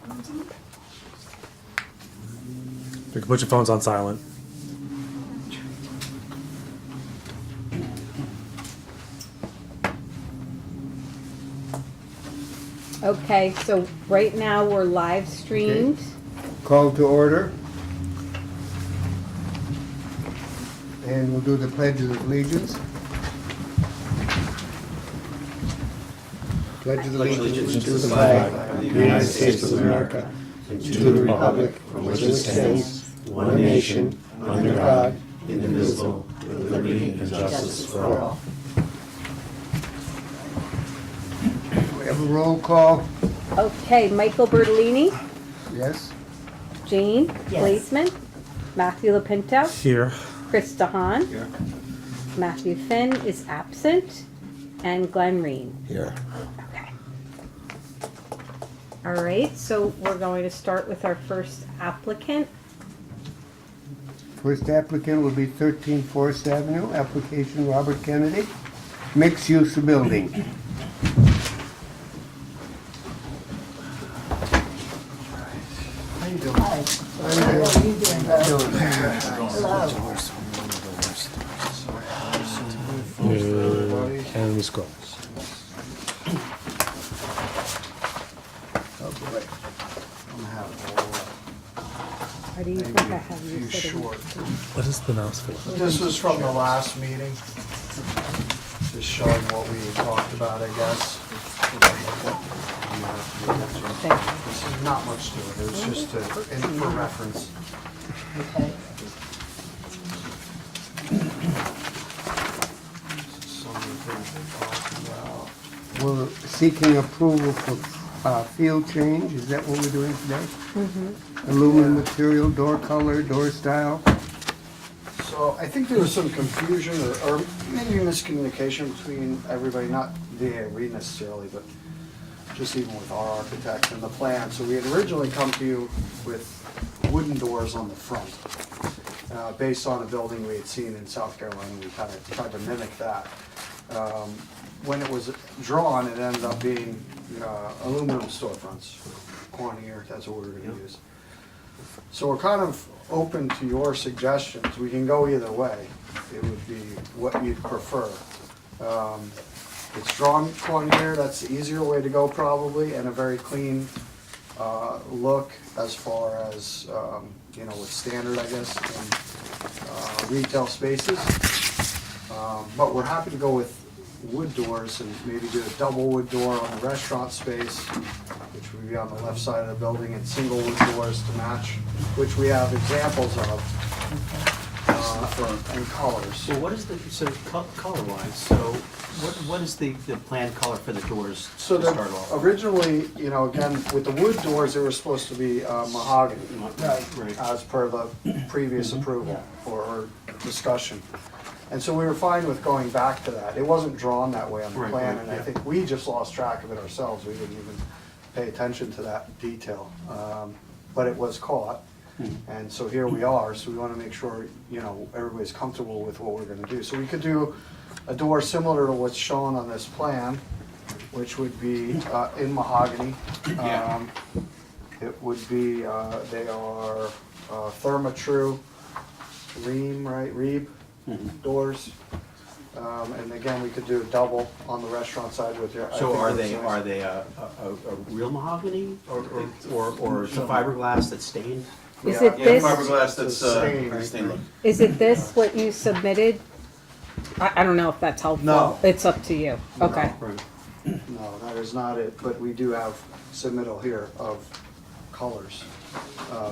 You can put your phones on silent. Okay, so right now we're live streamed. Call to order. And we'll do the Pledge of Allegiance. Pledge of Allegiance to the flag of the United States of America and to the republic for which it stands, one nation, under God, indivisible, with liberty and justice for all. We have a roll call. Okay, Michael Bertolini, Yes? Jane Blaisman, Matthew Lapinto, Here. Chris DeHaan, Matthew Finn is absent, and Glenn Reen. Here. Okay. All right, so we're going to start with our first applicant. First applicant will be 13 Forest Avenue, application Robert Kennedy, mixed-use building. How you doing? Hi. How are you doing, Hello. And we scroll. Oh, boy. Or do you think I have you Few sitting? short. What is the mouse for? This was from the last meeting, just showing what we talked about, I guess. Thank you. This is not much to it, it was just for reference. Okay. Some of the things they talked about. We're seeking approval for field change, is that what we're doing today? Aluminum material, door color, door style. So I think there was some confusion or maybe miscommunication between everybody, not the AHDRB necessarily, but just even with our architect and the plan. So we had originally come to you with wooden doors on the front, based on a building we had seen in South Carolina. We kind of tried to mimic that. When it was drawn, it ended up being aluminum storefronts, Cornier, that's what we were gonna use. So we're kind of open to your suggestions. We can go either way. It would be what you'd prefer. It's drawn Cornier, that's the easier way to go probably, and a very clean look as far as, with standard, I guess, in retail spaces. But we're happy to go with wood doors and maybe do a double wood door on the restaurant space, which would be on the left side of the building, and single wood doors to match, which we have examples of, and colors. Well, what is the, so color-wise, so what is the planned color for the doors to So start off? originally, again, with the wood doors, they were supposed to be mahogany, Right. as per the previous approval or discussion. And so we were fine with going back to that. It wasn't drawn that way on the Right, plan, right, and I yeah. think we just lost track of it ourselves. We didn't even pay attention to that detail. But it was caught, and so here we are. So we want to make sure, everybody's comfortable with what we're going to do. So we could do a door similar to what's shown on this plan, which would be in mahogany. Yeah. It would be, they are Therma-Tru Reeb doors. And again, we could do a double on the restaurant side with your. I So think are that's they, nice. are they a real mahogany, or it's a fiberglass that's stained? Is Yeah. it Yeah, this, fiberglass that's, Same. stainless. is it this what you submitted? I don't know if that's helpful. No. It's up to you. Okay. Right. No, that is not it, but we do have submittal here of colors,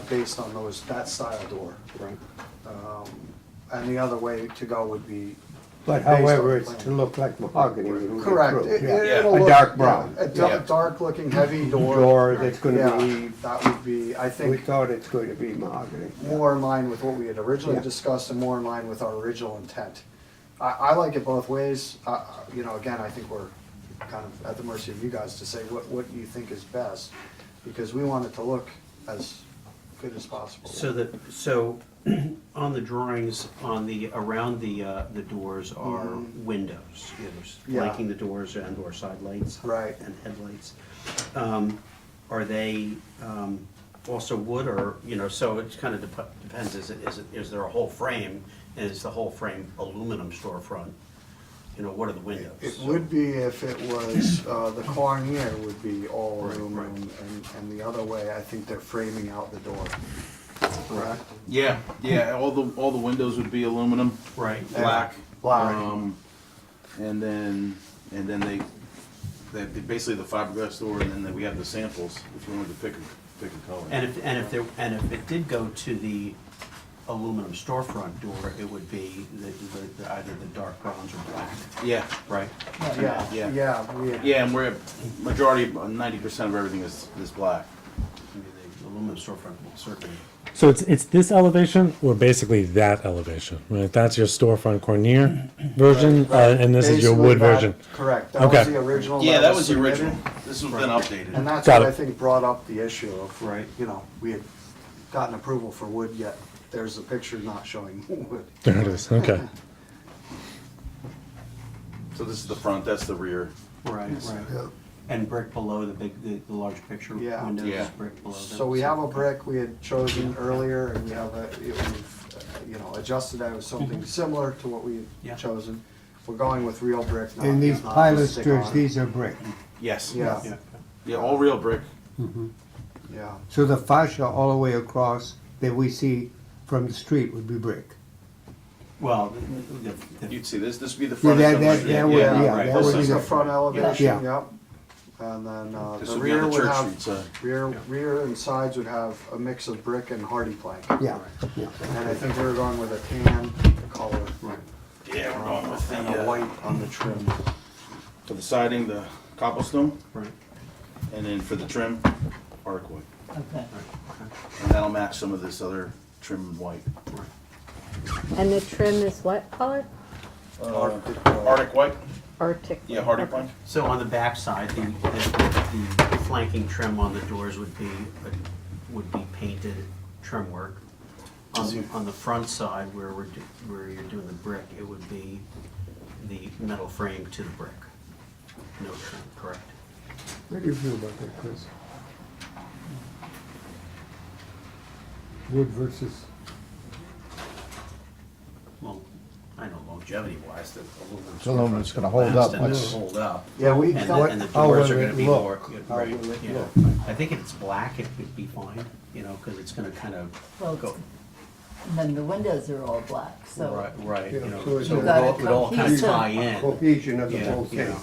based on that style door. Right. And the other way to go would be. But based on however, the it's plan. to look like mahogany. when we get Correct. through, It- yeah. it'll A look- dark brown. A dark looking heavy door. Door that's gonna Yeah, be, that would be, I we think, thought it's going to be mahogany. more in line with what we had originally Yeah. discussed and more in line with our original intent. I like it both ways. Again, I think we're kind of at the mercy of you guys to say what you think is best, because we want it to look as good as possible. So on the drawings, around the doors are windows, there's Yeah. flanking the doors and or side lights. Right. And headlights. are they also wood or, so it kind of depends, is there a whole frame? And is the whole frame aluminum storefront? What are the windows? It would be if it was, the cornier would be all Right, aluminum, and the other way, I think they're framing out the door. Correct? Yeah, all the windows would be aluminum, Right. black. Black. And then they basically the fiberglass door, and then we have the samples if you wanted to pick a color. And if it did go to the aluminum storefront door, it would be either the dark bronze or black, Yeah, right? Yeah, Yeah. yeah. and we're majority, 90% of everything is black. I mean, the aluminum storefront will certainly. So it's this elevation or basically that elevation, right? That's your storefront cornier version, and this is your Basically wood that- version. Correct, that Okay. was the original. Yeah, that was the submitted, original. This has been updated. And that's Got what I it. think brought up the issue of, Right. we had gotten approval for wood, yet there's a picture not showing wood. There it is. Okay. So this is the front, that's the rear. Right. And brick below the large picture Yeah. windows, Yeah. brick below them. So we have a brick we had chosen earlier, and we have we've, adjusted that with something similar to what we Yeah. had chosen. We're going with real brick, not And these not pilasters, stick-on. these are brick. Yes. Yeah, Yeah. Yeah, all real brick. yeah. So the fascia all the way across that we see from the street would be brick. Well, the You'd see this would be the Yeah, front. that of the- would, yeah, yeah, right. that This would be is the the, front elevation, Yeah. yep. And then This the would be on rear the would Church have, Street side. rear and sides would have a mix of brick and hardy plank. yeah, yeah. And I think we were going with a tan color. Right. Yeah, we're going with And a the, white on the trim. for the siding, the cobblestone, Right. and then for the trim, arc white. Okay. And that'll match some of this other trim in white. And the trim is what color? Arctic white? Arctic. Yeah, hardy Okay. plank. So on the back side, the flanking trim on the doors would be painted trim work. On the front side, where you're doing the brick, it would be the metal frame to the brick. No trim, correct? What do you feel about that, Chris? Wood versus, Well, I know longevity wise, the aluminum's Aluminum's gonna hold last up and much. hold up. Yeah, we And thought, and the how doors will are it gonna be look? more, How right, will it yeah. look? I think if it's black, it would be fine, because it's gonna kind of Well, go, and then the windows are all black, so. right, Yeah, so so it's it You've got a would all kind of cohesive- tie in. cohesion of the Yeah, whole thing.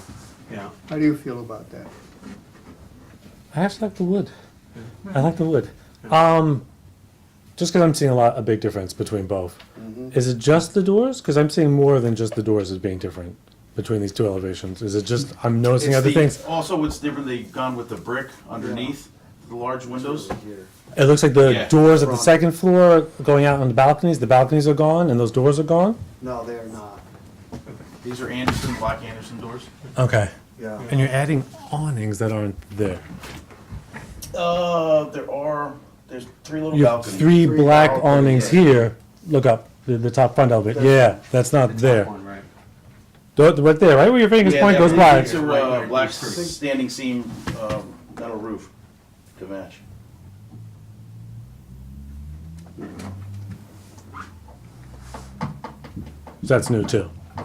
yeah. How do you feel about that? I actually like the wood. I like the wood. Just because I'm seeing a big difference between both. Is it just the doors? Because I'm seeing more than just the doors as being different between these two elevations. Is it just I'm noticing It's other the- things? Also, what's different, they've gone with the brick underneath the large windows. It looks like the Yeah. doors at the Front. second floor going out on the balconies. The balconies are gone and those doors are gone. no, they are not, These are Anderson, black Anderson doors. Okay. yeah. And you're adding awnings that aren't there. There's three little You have balconies. three Three black balconies, awnings yeah. here. Look up the top front elevator. Yeah, that's not The top there. one, right. Right there, right where your fingers point goes black. It's a Right, black these three. standing seam metal roof to match. That's new too. I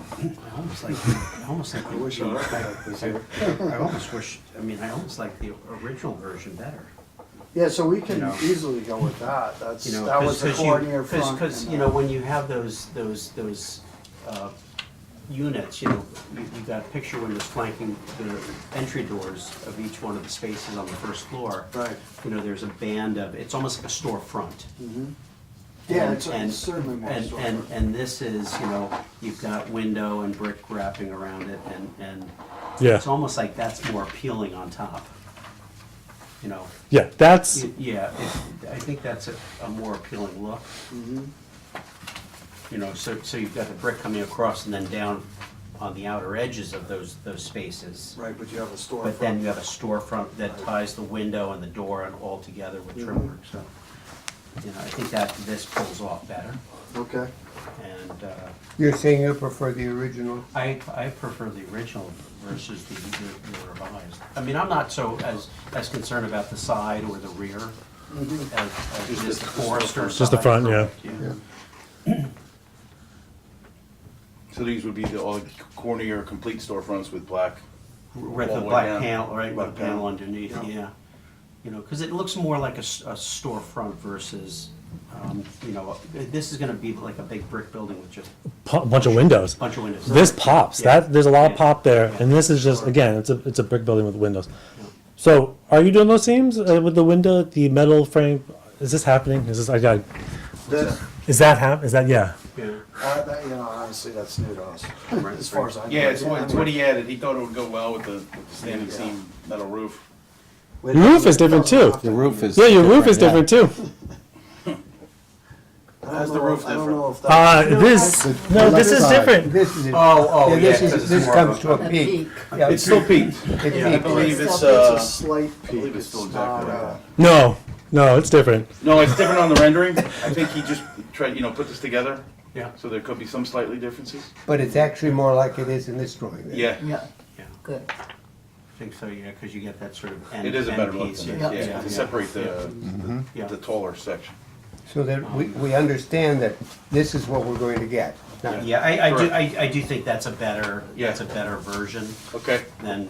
almost like I wish our architect was here. I almost wish, I almost like the original version better. Yeah, so we can You know. easily go with that, that's, You know, that was the cornier front. Because, and, you know, when you have those units, you got picture windows flanking the entry doors of each one of the spaces on the first floor. Right. You know, there's a band of, it's almost like a storefront. Yeah, And- it's and- certainly more storefront. And this is, you've got window and brick wrapping around it, and Yeah, it's almost like that's more appealing on top. You know, yeah, that's yeah, I think that's a more appealing look. You know, so you've got the brick coming across and then down on the outer edges of those spaces. Right, but you have a storefront. But then you have a storefront that ties the window and the door and all together with trim work, so. You know, I think that this pulls off better, Okay. and You're saying you prefer the original? I prefer the original versus the revised. I mean, I'm not so as concerned about the side or the rear as just the Forester side. Just the front, yeah. Yeah. So these would be all the cornier, complete storefronts with black. With all the the way black down. panel, right, with the Black panel panel. underneath, Yeah. yeah. You know, because it looks more like a storefront versus, you know, this is gonna be like a big brick building with just Bunch of windows. a bunch of windows. This pops. Yeah. There's a lot of Yeah. pop there, Yeah. and this is just, again, it's a brick building with windows. Yeah. So, are you doing those seams with the window, the metal frame? Is this happening? Is this, This, is that, yeah. Yeah. that, you know, honestly, that's new to us, Right, as far as I know. Yeah, it's what he added. He thought it would go well with the standing seam metal roof. Your roof is different too. The roof is. Yeah, your roof is different too. How's the roof I don't know if This is different. This is, Oh, yeah, yeah, this 'cause is, it's this more comes of to a A peak. peak. Yeah, It's still peaked. It Yeah, I peaks. believe it's it's, a slight I peak. believe it's still It's exactly not, like No, it's different. No, it's different on the rendering. I think he just tried, put this together, Yeah, so there could be some slightly differences. But it's actually more like it is in this drawing. then. Yeah, Yeah, yeah, good. I think so, yeah, because you get that sort of end it is a end better look piece, than yeah. this, yeah, to separate Yeah. the taller section. So that we understand that this is what we're going to get. Not- Yeah, I do, Correct. I do think that's a better, Yeah. version Okay, than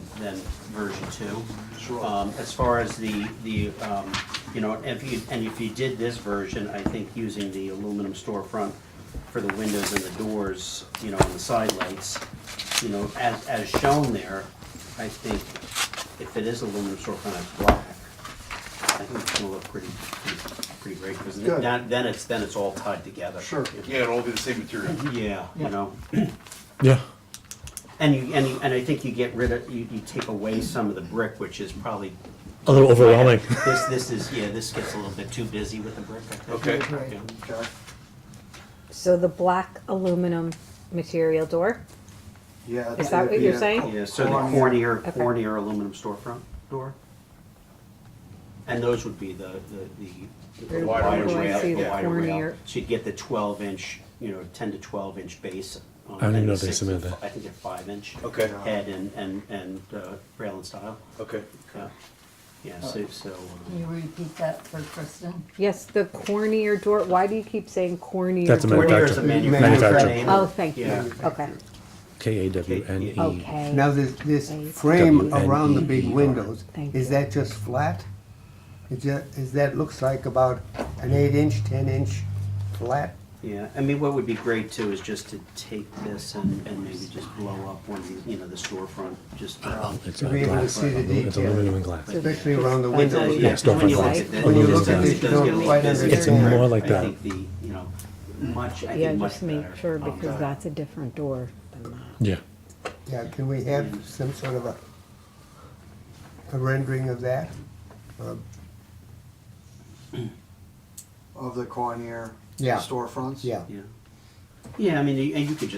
version two. Sure. As far as the, you know, if you did this version, I think using the aluminum storefront for the windows and the doors, you know, and the side lights, you know, as shown there, I think if it is aluminum storefront, it's black. I think it's gonna look pretty great, because Good. then it's all tied together. Sure. yeah, it'll all be the same material. Yeah, you Yeah. know, Yeah. and I think you get rid of, you take away some of the brick, which is probably. A little overwhelming. This gets a little bit too busy with the brick, I think. Okay. Right. Yeah. Okay. So the black aluminum material door, Yeah. Is that what you're saying? Yeah, so the Cornier. cornier aluminum storefront door. And those would be the wider wider rail, rail, see the the wider rail. cornier. So you'd get the 12-inch, 10 to 12-inch base. I don't even and know the if they 6 submitted and that. I think they're 5-inch. Okay, Head and rail and style. okay. Yeah, yeah, so, Can you repeat that for Kristen? yes, the cornier door, why do you keep saying cornier? That's a door? cornier is a Manufacturer. manufacturer Manufacturer. name. Oh, thank you, Yeah. okay, KAWNE. okay. Now, this frame WNEER. around the big windows, Thank is you. that just flat? Is that looks like about an 8-inch, 10-inch flat? Yeah, I mean, what would be great too is just to take this and maybe just blow up one of the, the storefront, just. It's To be able to glass. see the It's detail. aluminum and glass. Especially around the It does, windows. Yeah, storefront when you glass. look at this, When you it look does- at this, it you does don't get a little quite busy. understand. It's more like I that. think the, much, I Yeah, think much just make better. sure, because Okay. that's a different door than that. Yeah. Yeah, can we have some sort of a rendering of that? Of the Cornier Yeah. storefronts? Yeah, Yeah. Yeah, I mean, you could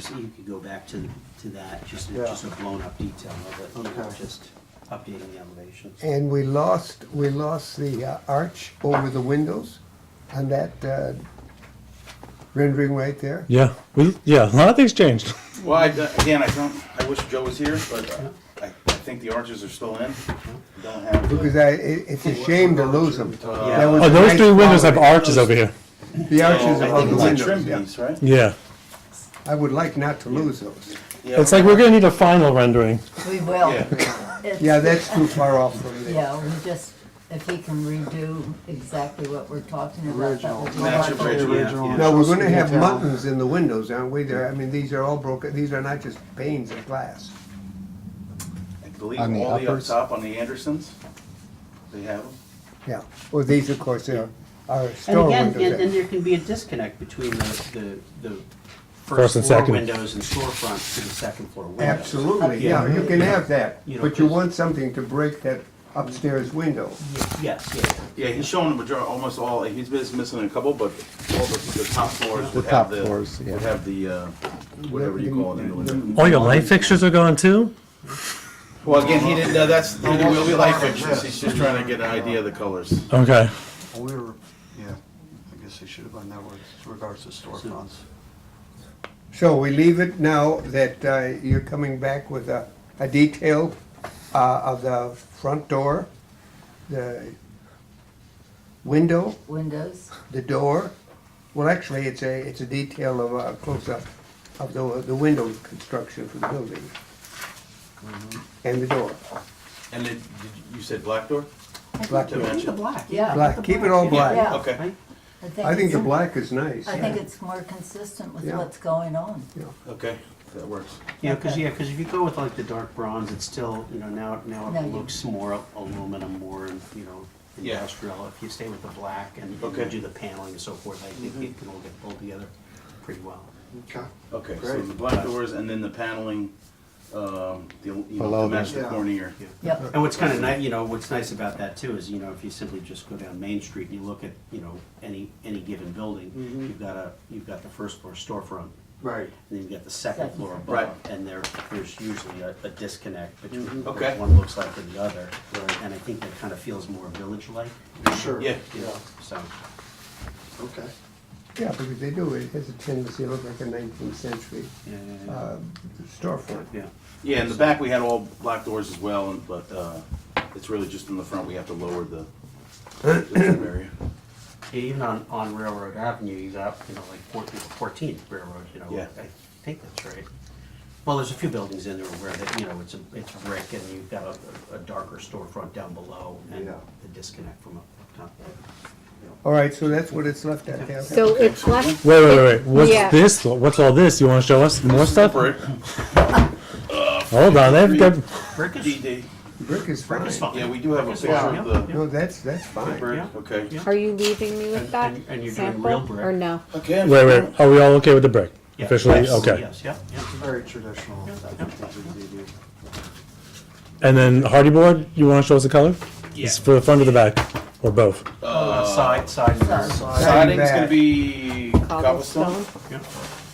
go back to that, just Yeah. a blown up detail of it, Okay. just updating the elevations. and we lost the arch over the windows on that rendering right there. Yeah. A lot of things changed. Well, I wish Joe was here, but I think the arches are still in. Don't have. Because it's a shame to lose them. Yeah. Oh, those three windows have arches over here. The arches I above think the it's a trim windows, yeah. piece, right? Yeah. I would like not to lose those. Yeah. It's like we're gonna need a final rendering. We will. Yeah. It's- Yeah, that's too far off from there. Yeah, we just, if he can redo exactly what we're talking about, that would be Match it wonderful. right. Original. Yeah. Now, we're Shows gonna the have detail. muttons in the windows, aren't we? I mean, these are all broken, these are not just panes of glass. I believe On the all the up uppers? top on the Andersons, they have them. Yeah, well, these, of course, are And store again, windows. and there can be a disconnect between the First first and floor second. windows and storefront to the second floor windows. Absolutely, yeah, you can have that, You know, but you 'cause- want something to break that upstairs window. Yes, yeah. Yeah, he's showing the majority, almost all, he's missing a couple, but all the top floors The would top have floors, yeah. would have the, whatever you call it in the window. All your light fixtures are gone too? Well, again, he didn't, he will be light fixtures, he's just trying to get an idea of the colors. Okay. Well, we were, yeah, I guess they should have done that with regards to storefronts. So we leave it now that you're coming back with a detail of the front door, the window, Windows, the door. Well, actually, it's a detail of a close-up of the window construction for the building. And the door. And you said black door? Black door. Dimension. black. yeah. Black, keep it all black. Yeah. Okay, I think the it's- black is nice. I think it's more consistent with Yeah. what's going on. okay, that works. Yeah, because if you go with like the dark bronze, it's still, now No, it you- looks more aluminum, more, Yeah. industrial. If you stay with the black and Okay. you do the paneling and so forth, I think it can all get pulled together pretty well. Okay. Okay, so Great. the black doors and then the paneling, to Below match the them. cornier. Yep, And what's kind of nice, what's nice about that too is, if you simply just go down Main Street and you look at, any given building, you've got the first floor storefront, Right. and then you've got the second Second. floor above, Right. and there's usually a disconnect between what Okay. one looks like and the other. And I think that kind of feels more village-like. Sure. Yeah. So, Okay. Yeah, because they do, it has a tendency to look like a 19th century yeah. storefront. Yeah. Yeah, in the back, we had all black doors as well, but it's really just in the front, we have to lower the trim area. Yeah, even on Railroad Avenue, you got, like 14th Railroad, Yeah. I think that's right. Well, there's a few buildings in there where, it's brick and you've got a darker storefront down below and Yeah. the disconnect from up top. All right, so that's what it's left at. Cal. So it's left, Wait. What's Yeah. this? What's all this? You want to show us more stuff? Brick. Hold on, they've got. Brick is, DD. Brick is fine. brick is fine. Yeah, we do have a Brick is picture fine, of yeah, the yeah. No, that's fine. brick, Yeah. okay. Yeah. are you leaving me with that And you're doing sample, real brick. or no? Okay. Wait. Are we all okay with the brick? Yeah. Officially, Yes, okay. Yes, yeah, yeah. Very traditional. And then hardy board, you want to show us the color? Yeah. It's for the front or the back, or both? Side and rear. Siding's gonna be cobblestone, Cobblestone,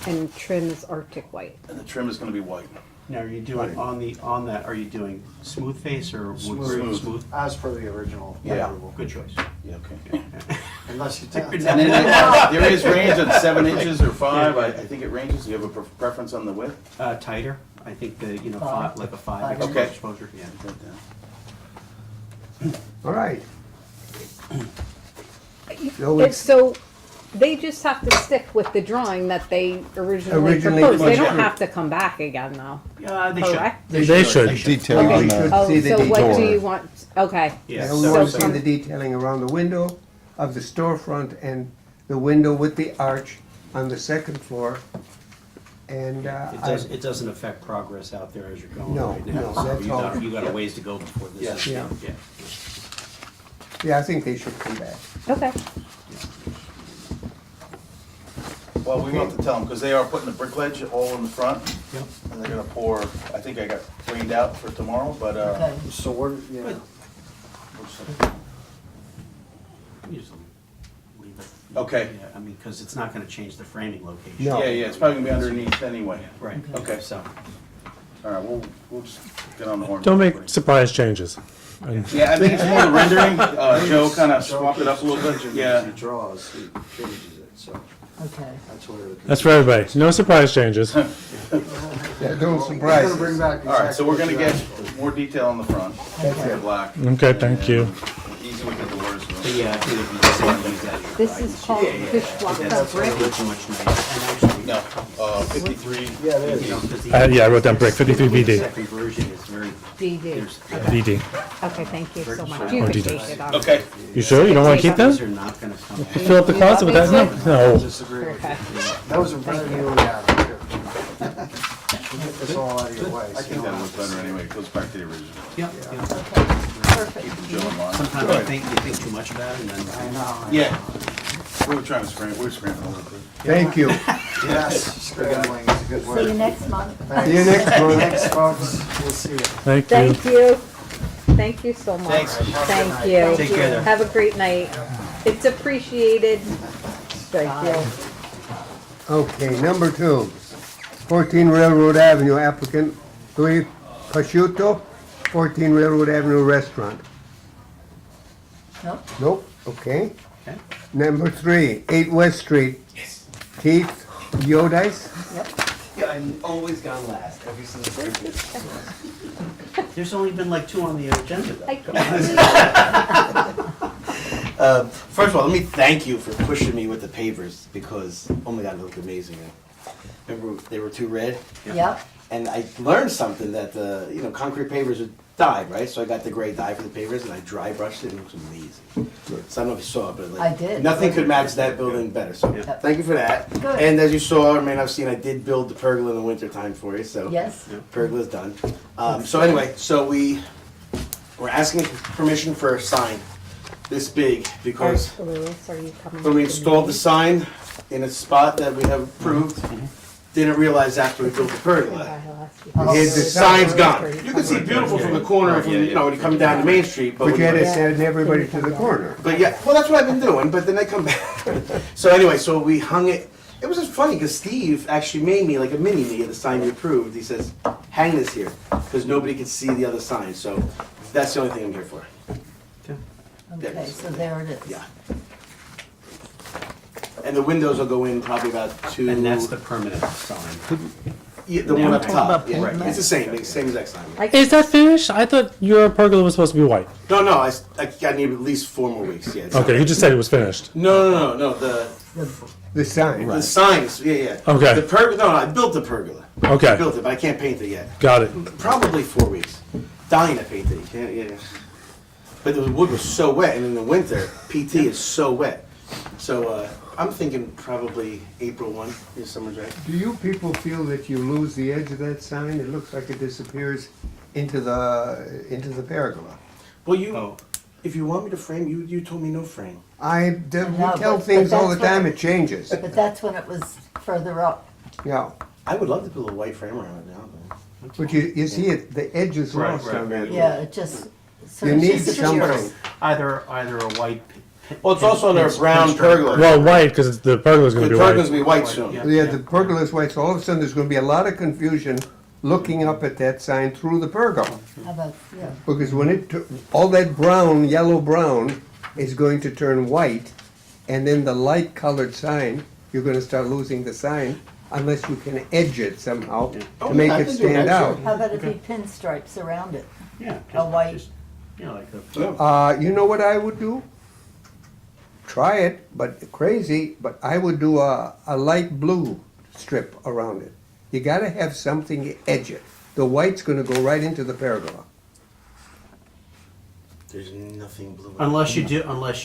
and trim is Arctic white. and the trim is gonna be white. Now, are you doing, on that, are you doing smooth face or wood Smooth. grain? Smooth? As per the original Yeah. approval. Good choice. Yeah, okay. Unless you tell. And then there is range on 7 inches or 5, I think it ranges, do you have a preference on the width? Tighter, I think Five. like a 5 Five. exposure, Okay. exposure, yeah. Right down. All right. So It's it's, so, they just have to stick with the drawing that they originally Originally proposed. They don't proposed. have to come back again, though. They should. Correct? They should. Detail Okay, on we the, should Oh, see the so what do detail. you want, okay. Yeah, And we so- want to so see from- the detailing around the window of the storefront and the window with the arch on the second floor. And It doesn't affect progress out there as you're going No, right now. no, So that's all. you got a ways to go before this is, Yeah. yeah. yeah, I think they should come back. Okay. Well, we want to tell them, because they are putting the brick ledge all in the front, Yep. and they're gonna pour, I think I got rained out for tomorrow, but, okay. So what, yeah, You just leave it. Okay. Yeah, I mean, because it's not gonna change the framing location. No. yeah, it's probably gonna be underneath anyway. Yeah, right. Okay. So, All right, we'll just get on the horn. Don't make surprise changes. Yeah, I think it's more the rendering, Joe kinda swapped it up a little bit, as yeah. he draws, he changes it, so Okay. that's where. the That's for everybody. No surprise changes. Yeah, don't We're surprise gonna bring us. back. All right, so we're exactly gonna what get you asked more detail on the front, the black. Okay, thank you. Easy with the doors. but yeah, I think if you just say things that. This is called fish block That's brick. much nicer. And actually, No, 53. for. Yeah, it is. 'cause the- Yeah, I wrote down brick, 53 The BD. second version is very, DD. there's, BD. Okay, thank you so much. Oh, You can DD. take it off. Okay, You sure? You don't want to keep those them? are not gonna come out. Fill up the closet with that? No. Disagree. Okay. That was a very new adder. We'll get this all out of your way. I think that was better anyway, it goes back to the original. Yep, yep. Perfect. Keep Joe in line. Sometimes you think too much about it and then. I know. Yeah, we were trying to scramble, we were scrambling a little bit. Thank you. Yes, scrambling is a good word. See you next month. Thanks. See you next month. Thanks, folks. We'll see you. Thank you. Thank you. Thank you so much. Thanks. Thank you. Take care there. Have a great night. It's appreciated. Thank you. Okay, number 2, 14 Railroad Avenue, applicant Louis Pasciuto, 14 Railroad Avenue Restaurant. Nope. Nope, okay. Okay. Number 3, 8 West Street. Keith Yodice? Yeah, I'm always gone last, every single time. There's only been like 2 on the agenda though. I Come on. First of all, let me thank you for pushing me with the pavers, because, oh my God, they look amazing. Remember, they were too red? Yep, And I learned something that the, concrete pavers are dyed, right? So I got the gray dye for the pavers and I dry brushed it and it looks amazing. So I don't know if you saw it, but like, I did. nothing could match that building better. So Yep. thank you for that. Good. And as you saw or may not have seen, I did build the pergola in the winter time for you. So yes. pergola's done. So anyway, we're asking permission for a sign this big because Lewis, are you coming? when we installed the sign in a spot that we have approved, didn't realize after we built the pergola. Oh, The so- sign's gone. You can see beautiful from the corner, when you come down to Main Street, but But you had to Yeah. send everybody to the corner. but yeah, well, that's what I've been doing, but then I come back. So anyway, so we hung it. It was just funny because Steve actually made me like a mini me of the sign you approved. He says, hang this here, because nobody could see the other sign. So that's the only thing I'm here for. Okay, so there it is. Yeah. And the windows will go in probably about 2. And that's the permanent sign. Yeah, the one up talking top. about Yeah, painting it's the that. same exact sign. Is that finished? I thought your pergola was supposed to be white. No, I need at least 4 more weeks. Yeah. it's Okay, not- you just said it was finished. No. The sign. The signs. Yeah. Okay. The pergola. No, I built the pergola. I Okay, built it, but I can't paint it yet. got it. Probably 4 weeks. Dying to paint it. You can't. Yeah. But the wood was so wet, and in the winter, PT is so wet. So I'm thinking probably April 1 is summer's right. Do you people feel that you lose the edge of that sign? It looks like it disappears into the pergola. Well, you. Oh. If you want me to frame, you told me no frame. We No, tell but things all the that's time, what- it changes. But that's when it was further up. Yeah, I would love to put a white frame around it now. but you see it, the edge is Right, lost right, on that. right. Yeah, it just sort You of need disappears. something. Either a white. Well, it's also under a brown pinstripe. pergola. Well, white, because the pergola's gonna The be pergola's white. gonna be white soon. Yeah. Yeah, the pergola's white, so all of a sudden there's gonna be a lot of confusion looking up at that sign through the pergola. How about, yeah, Because when all that brown, yellow brown is going to turn white, and then the light colored sign, you're gonna start losing the sign unless you can edge it somehow Oh, to make yeah, I it can do stand that, out. sure. how about if he pinstripes around it? Yeah. A white. just, like a. You know what I would do? Try it, but crazy, but I would do a light blue strip around it. You gotta have something to edge it. The white's gonna go right into the pergola. There's nothing blue. Unless you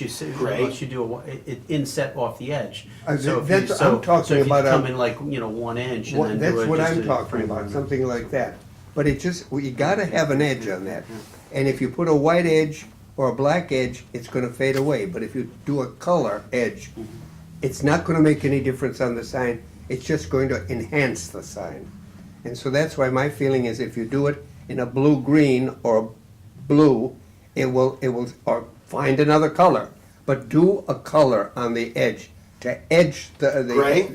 say, Gray. unless you do it inset off the edge. Uh, So if that's- you, so, I'm talking so if you about a- come in like, 1 inch and What- then That's do it what just I'm a talking frame about, on it. something like that. But you gotta have an edge on that. And if you put a white edge or a black edge, it's gonna fade away. But if you do a color edge, it's not gonna make any difference on the sign. It's just going to enhance the sign. And so that's why my feeling is if you do it in a blue-green or blue, it will, or find another color. But do a color on the edge to edge the. Gray?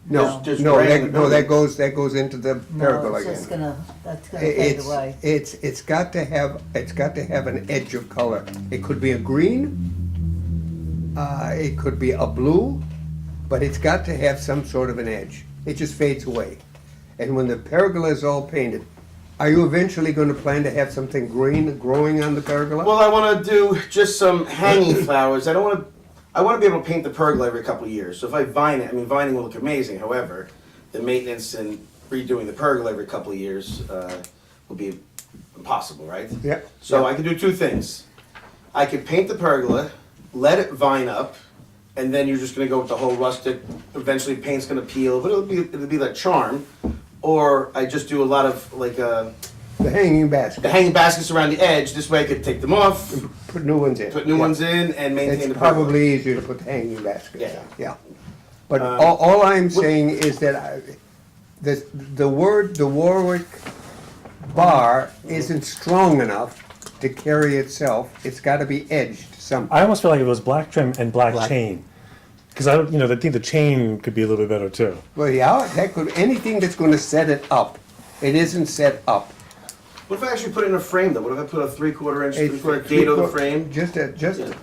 No, Just no, gray in the that building? that goes into the No, pergola it's just again. that's gonna fade away. It's got to have an edge of color. It could be a green, it could be a blue, but it's got to have some sort of an edge. It just fades away. And when the pergola is all painted, are you eventually going to plan to have something green growing on the pergola? Well, I want to do just some hanging flowers. I want to be able to paint the pergola every couple of years. So if I vine it, vining will look amazing. However, the maintenance and redoing the pergola every couple of years will be impossible, right? Yeah. So I can do 2 things. I could paint the pergola, let it vine up, and then you're just going to go with the whole rustic. Eventually, paint's going to peel, but it'll be like charm. Or I just do a lot of like The hanging basket. the hanging baskets around the edge. This way, I could take them off, Put new ones in. put new Yeah. ones in, and maintain It's the pergola. probably easier to put the hanging baskets Yeah. on, yeah. But Um, all I'm saying is that the Warwick bar isn't strong enough to carry itself. It's gotta be edged somehow. I almost feel like it was black trim and black Black. chain. Because I think the chain could be a little bit better too. Well, yeah, that could, anything that's gonna set it up, it isn't set up. What if I actually put it in a frame though? What if I put a 3/4 inch It's for a date of the 3/4 frame? Just,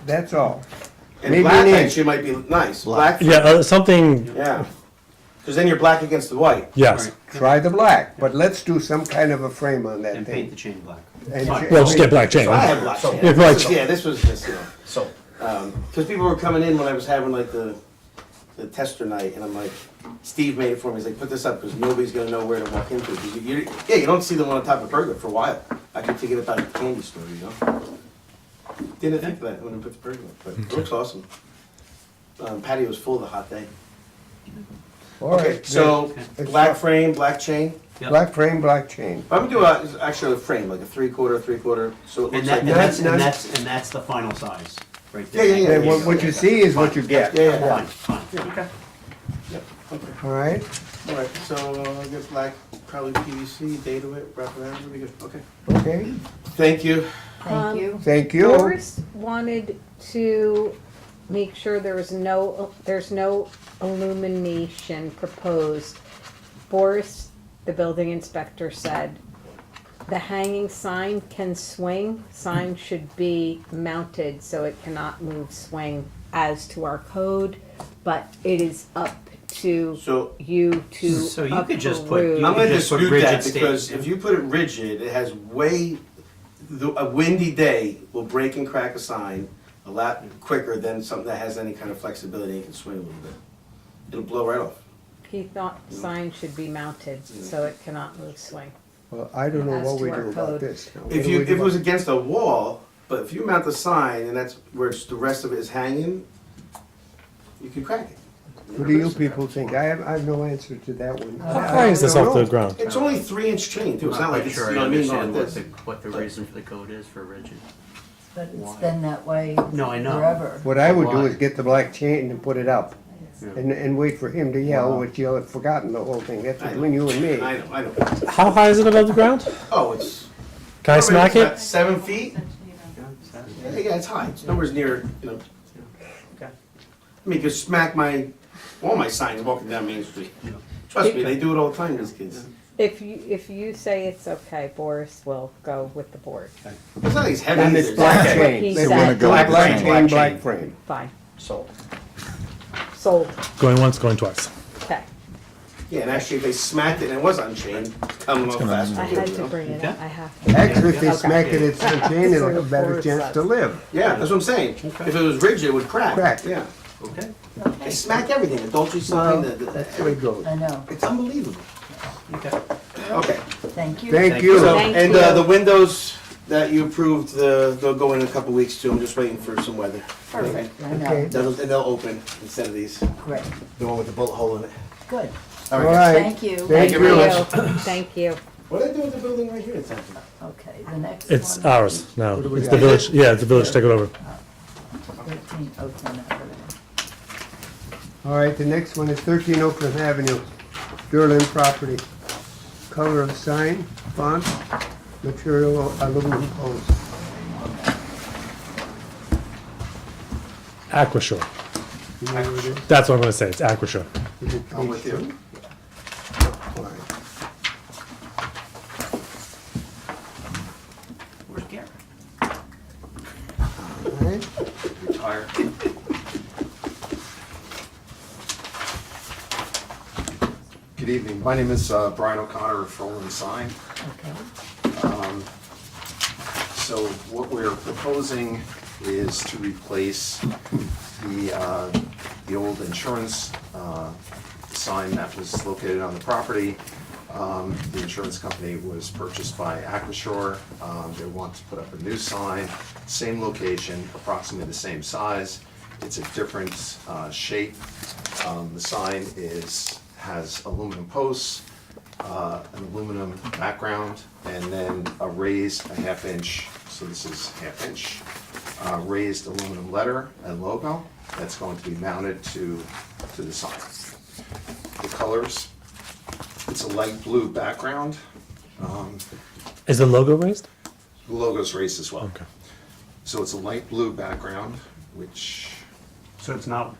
that's all. And Maybe black an inch. actually might be nice. Black. Yeah, something, Yeah. Because then you're black against the white. yes. Try the black, but let's do some kind of a frame on that And paint thing. the chain black. And Fine. ch- Well, just get black chain. So I have black. Yeah, chain. black This is- chain. Yeah, this was just, So, because people were coming in when I was having like the tester night, and I'm like, Steve made it for me. He's like, put this up because nobody's gonna know where to walk into. 'Cause you don't see them on top of pergola for a while. I keep thinking about the candy store, you know. Didn't think of that when I put the pergola, but it looks awesome. Patio was full of the hot day. All Okay, right, so It's black not- frame, black chain. black frame, black chain. I'm gonna do actually a frame, like a three-quarter, so it looks like. and that's the final size, right there. Yeah, yeah, And what you see is what you get. Yeah. Fine, fine, okay. All right, All right, so I'll get black, probably PVC, data it, wrap it around, really good, okay. okay, Thank you. Thank you. thank you. Doris wanted to make sure there's no illumination proposed. Boris, the building inspector, said the hanging sign can swing. Sign should be mounted so it cannot move, swing as to our code, but it is up to So you to So you could just put- approve. you I'm gonna just put dispute that rigid because state. if you put it rigid, it has a windy day will break and crack a sign a lot quicker than something that has any kind of flexibility and can swing a little bit. It'll blow right off. He thought sign should be mounted so it cannot move, swing. Well, I don't know As what to we our do about code. this. Now, what If do you, we if do it was about- against a wall, but if you mount the sign and that's where the rest of it is hanging, you can crack it. What do you people think? I have no answer to that one. How high is this I don't off the know. ground? It's only 3-inch chain too, it's I'm not like quite it's, sure you know I what I mean, understand like what this. what the reason for the code is for rigid. But it's Why? been that way No, I know. forever. What I would do Why? is get the black chain and put it up, Yeah. and wait for him to yell, which you'll have forgotten the whole thing, that's I know. between you and me. I know. How high is it above the ground? Oh, it's. Can I smack About it? 7 feet? Yeah, it's high, it's nowhere near, Okay. I mean, you could smack all my signs walking down Main Street. Trust me, they do it all the time, these kids. If you say it's okay, Boris will go with the board. It's not like it's heavy And either. it's black That's what chain. he They said. wanna go with black chain, chain, black black chain. frame. Fine, Sold. sold, Going once, going twice. okay. Yeah, and actually, if they smacked it and it was unchained, it's coming off faster. I too, had you to know? bring it up, I have to. Actually, if they Okay. smack it, it's on chain, it'll have a better Boris chance says. to live. Yeah, that's what I'm saying. If it was rigid, it would crack. Crack. Yeah. Okay. They smack everything, the Dolce sign, That's the way it goes. I know. it's unbelievable. Okay. Okay. Thank you. Thank you. So, Thank and you. the windows that you approved, they'll go in a couple weeks too. I'm just waiting for some weather. Perfect. I know. Okay. They'll open instead of these, Great. the one with the bullet hole in it. Good. All right. Thank you. Thank you very much. Thank you. What do they do with the building right here? It's empty. Okay, the next It's one. ours now. What do we It's got? the village, yeah, it's the village, take it over. 13 Oakland Avenue. All right, the next one is 13 Oakland Avenue, Derlin property. Color of sign, font, material aluminum post. Aquashore. You know what it is? That's what I'm gonna say, it's Aquashore. Is it I'm page with you. 2? All right. Where's Garrett? All right. Retired. Good evening. My name is Brian O'Connor of Froland Sign. Okay. So what we're proposing is to replace the old insurance sign that was located on the property. The insurance company was purchased by Aquashore. They want to put up a new sign, same location, approximately the same size. It's a different shape. The sign has aluminum posts, an aluminum background, and then a raised a half-inch, so this is half-inch, raised aluminum letter and logo that's going to be mounted to the sign. The colors, it's a light blue background. Is the logo raised? The logo's raised as well. Okay. So it's a light blue background, which, So it's not,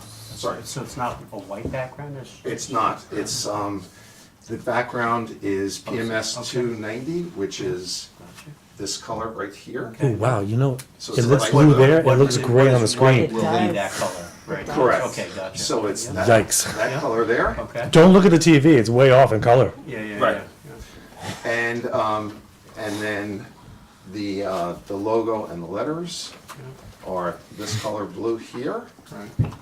sorry, so it's not a white background? it's not. It's, the background is PMS Okay. 290, which is Gotcha. this color right here. Oh, wow, you know, So it it's looks like- blue there, it What- looks what gray is on the screen. Will It leave that does. color, right? Correct. Okay, gotcha. So it's Yeah. that, Yikes. that Yeah. color there. Okay. Don't look at the TV, it's way off in color. Yeah, yeah, Right. yeah. And then the logo and the letters are this color blue here, Right.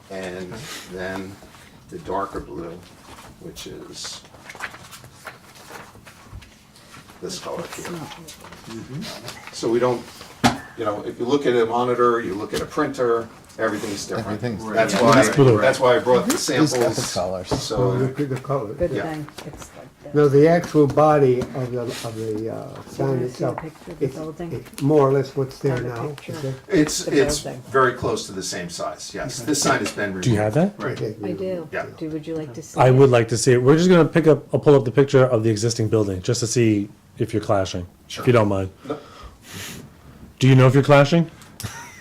and then the darker blue, which is this color here. So we don't, you know, if you look at a monitor, you look at a printer, everything's different. Everything's That's different. why, It's blue. that's why I brought the He's got the samples. colors. So So, look at the color. Good Yeah. thing, it's like this. No, the actual body of the sign wanna see a itself, picture of the it's building? it's more or less what's there On the now. picture. is it? it's building. very close to the same size, yes. This sign has been removed. Do you have that? Right. Okay, I do. Yeah. Would you like to see I it? would like to see it. We're just gonna I'll pull up the picture of the existing building, just to see if you're clashing, Sure. if you don't mind. No. Do you know if you're clashing?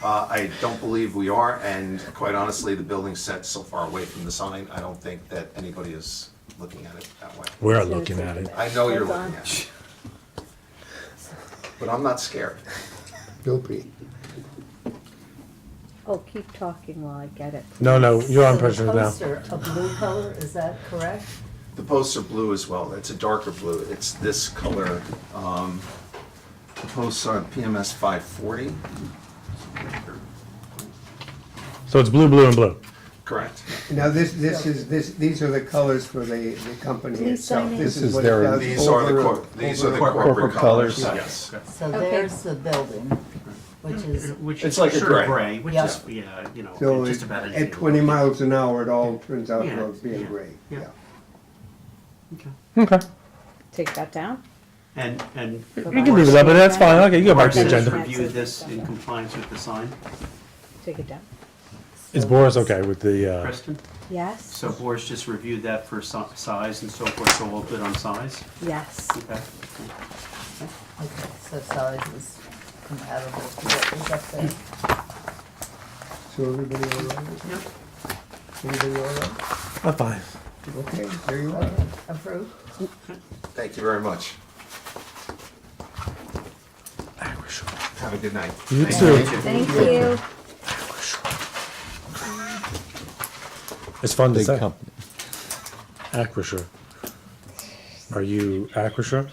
I don't believe we are, and quite honestly, the building's set so far away from the sign, I don't think that anybody is looking at it that way. We're looking at it. I know you're Hold on. looking at it. But I'm not scared. Don't be. Oh, keep talking while I get it. No, you're on So pressure the now. poster, a blue color, is that correct? The posts are blue as well. It's a darker blue. It's this color. The posts are PMS 540. So it's blue, blue, and blue. Correct. Now, these are the colors for the company Please itself. sign in. This This is is what their- it does These are the over- these are the over- corporate colors. colors. Yes. So Okay. there's the building, which is, Which It's is like a sort of gray. gray, which Yeah. is, yeah, you know, So just about anything. at 20 miles an hour, it all turns out Yeah, to being yeah, gray. yeah. Yeah. Okay. Take that down? And. You can leave it up, but that's fine. Okay, you go back to the Boris has agenda. reviewed this in compliance with the sign, Take it down. Is Boris okay with the, Kristen? Yes? So Boris just reviewed that for size and so forth, so all good on size? Yes. Okay. okay, so size is compatible to what was up there. So everybody all right? Everybody all right? I'm fine. Okay, there you are. Okay, approved? Thank you very much. Have a good night. You Thank too. Thank you. It's fun to Big say. company. Acrisure. Are you Acrisure?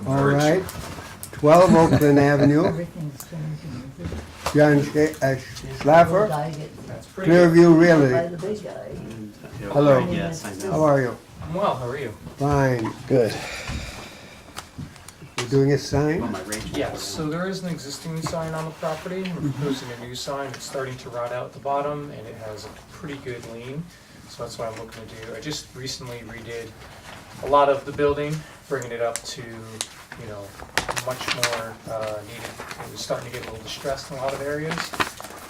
All right. 12 Oakland Avenue, Everything's changing, is it? John Schlaffer, Guy gets Clearview by Realty. the big guy. Hello. Yes, I How know. are you? I'm well, how are you? Fine. Good. You're doing a sign? On my range. Yes, so there is an existing sign on the property. We're proposing a new sign. It's starting to rot out at the bottom and it has a pretty good lean. So that's what I'm looking to do. I just recently redid a lot of the building, bringing it up to, you know, much more needed. It was starting to get a little distressed in a lot of areas.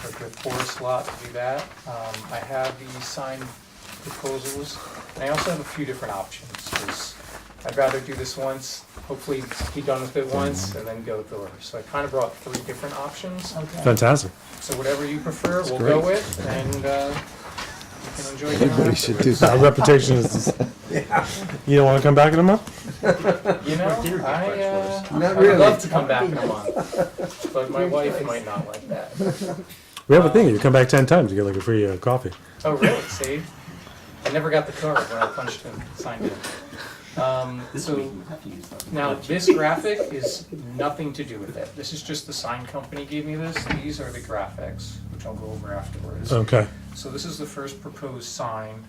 Worked with Forest a lot to do that. I have the sign proposals. And I also have a few different options, because I'd rather do this once, hopefully be done with it once, and then go through. So I kind of brought 3 different options. Okay. Fantastic. So whatever you prefer, we'll great. go with, and you can enjoy dinner Everybody should do afterwards. Our that. reputation is. You don't want to come back in a month? You know, Dinner gift I wraps Not I would really. love to come back in a month, but my wife might not like that. We have a thing. You come back 10 times, you get like a free coffee. Oh, really? See? I never got the card when I punched in, signed in. This So week we have to use that. now this graphic is nothing to do with it. This is just the sign company gave me this. These are the graphics, which I'll go over afterwards. Okay. So this is the first proposed sign,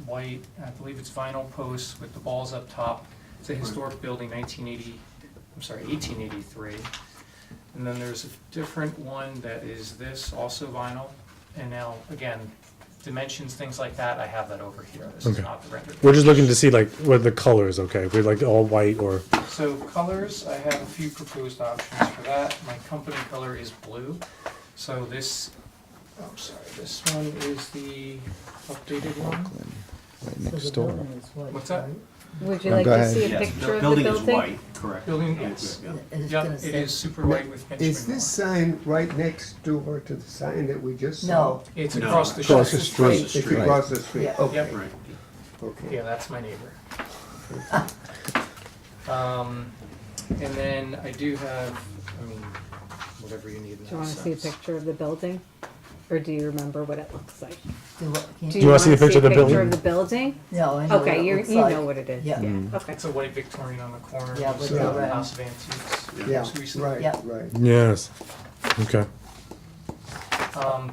white, I believe it's vinyl posts with the balls up top. It's a historic building, 1883. And then there's a different one that is this, also vinyl. And now, again, dimensions, things like that, I have that over here. This is Okay. not the rendered. We're just looking to see like what the color is, okay? If we like all white or. So colors, I have a few proposed options for that. My company color is blue. So this, oh, sorry, this one is the updated one. Right So next the door. building is white, What's that? right? Would you No, like go to ahead. see a Yes, picture the of the building is building? white, correct. Building, Yeah, yes. yeah, yeah. It's Yep, gonna it say- is super white with henchman. Is this sign right next door to the sign that we just saw? No, It's No. across the Across street. the street. It's across the street, Yeah. okay, Right. okay. Yeah, that's my neighbor. And then I do have, I mean, whatever you need in Do you that wanna see a sense. picture of the building? Or do you remember what it looks like? Do what, Do can you you, wanna see a wanna picture of the building? of the building? no, I know what Okay, it you looks you like. know what it is, Yeah. yeah, okay. It's a white Victorian on the corner. Yeah, of with the the red. House of Antiques. Yeah, most recently. right, Yep. right. Yes. Okay.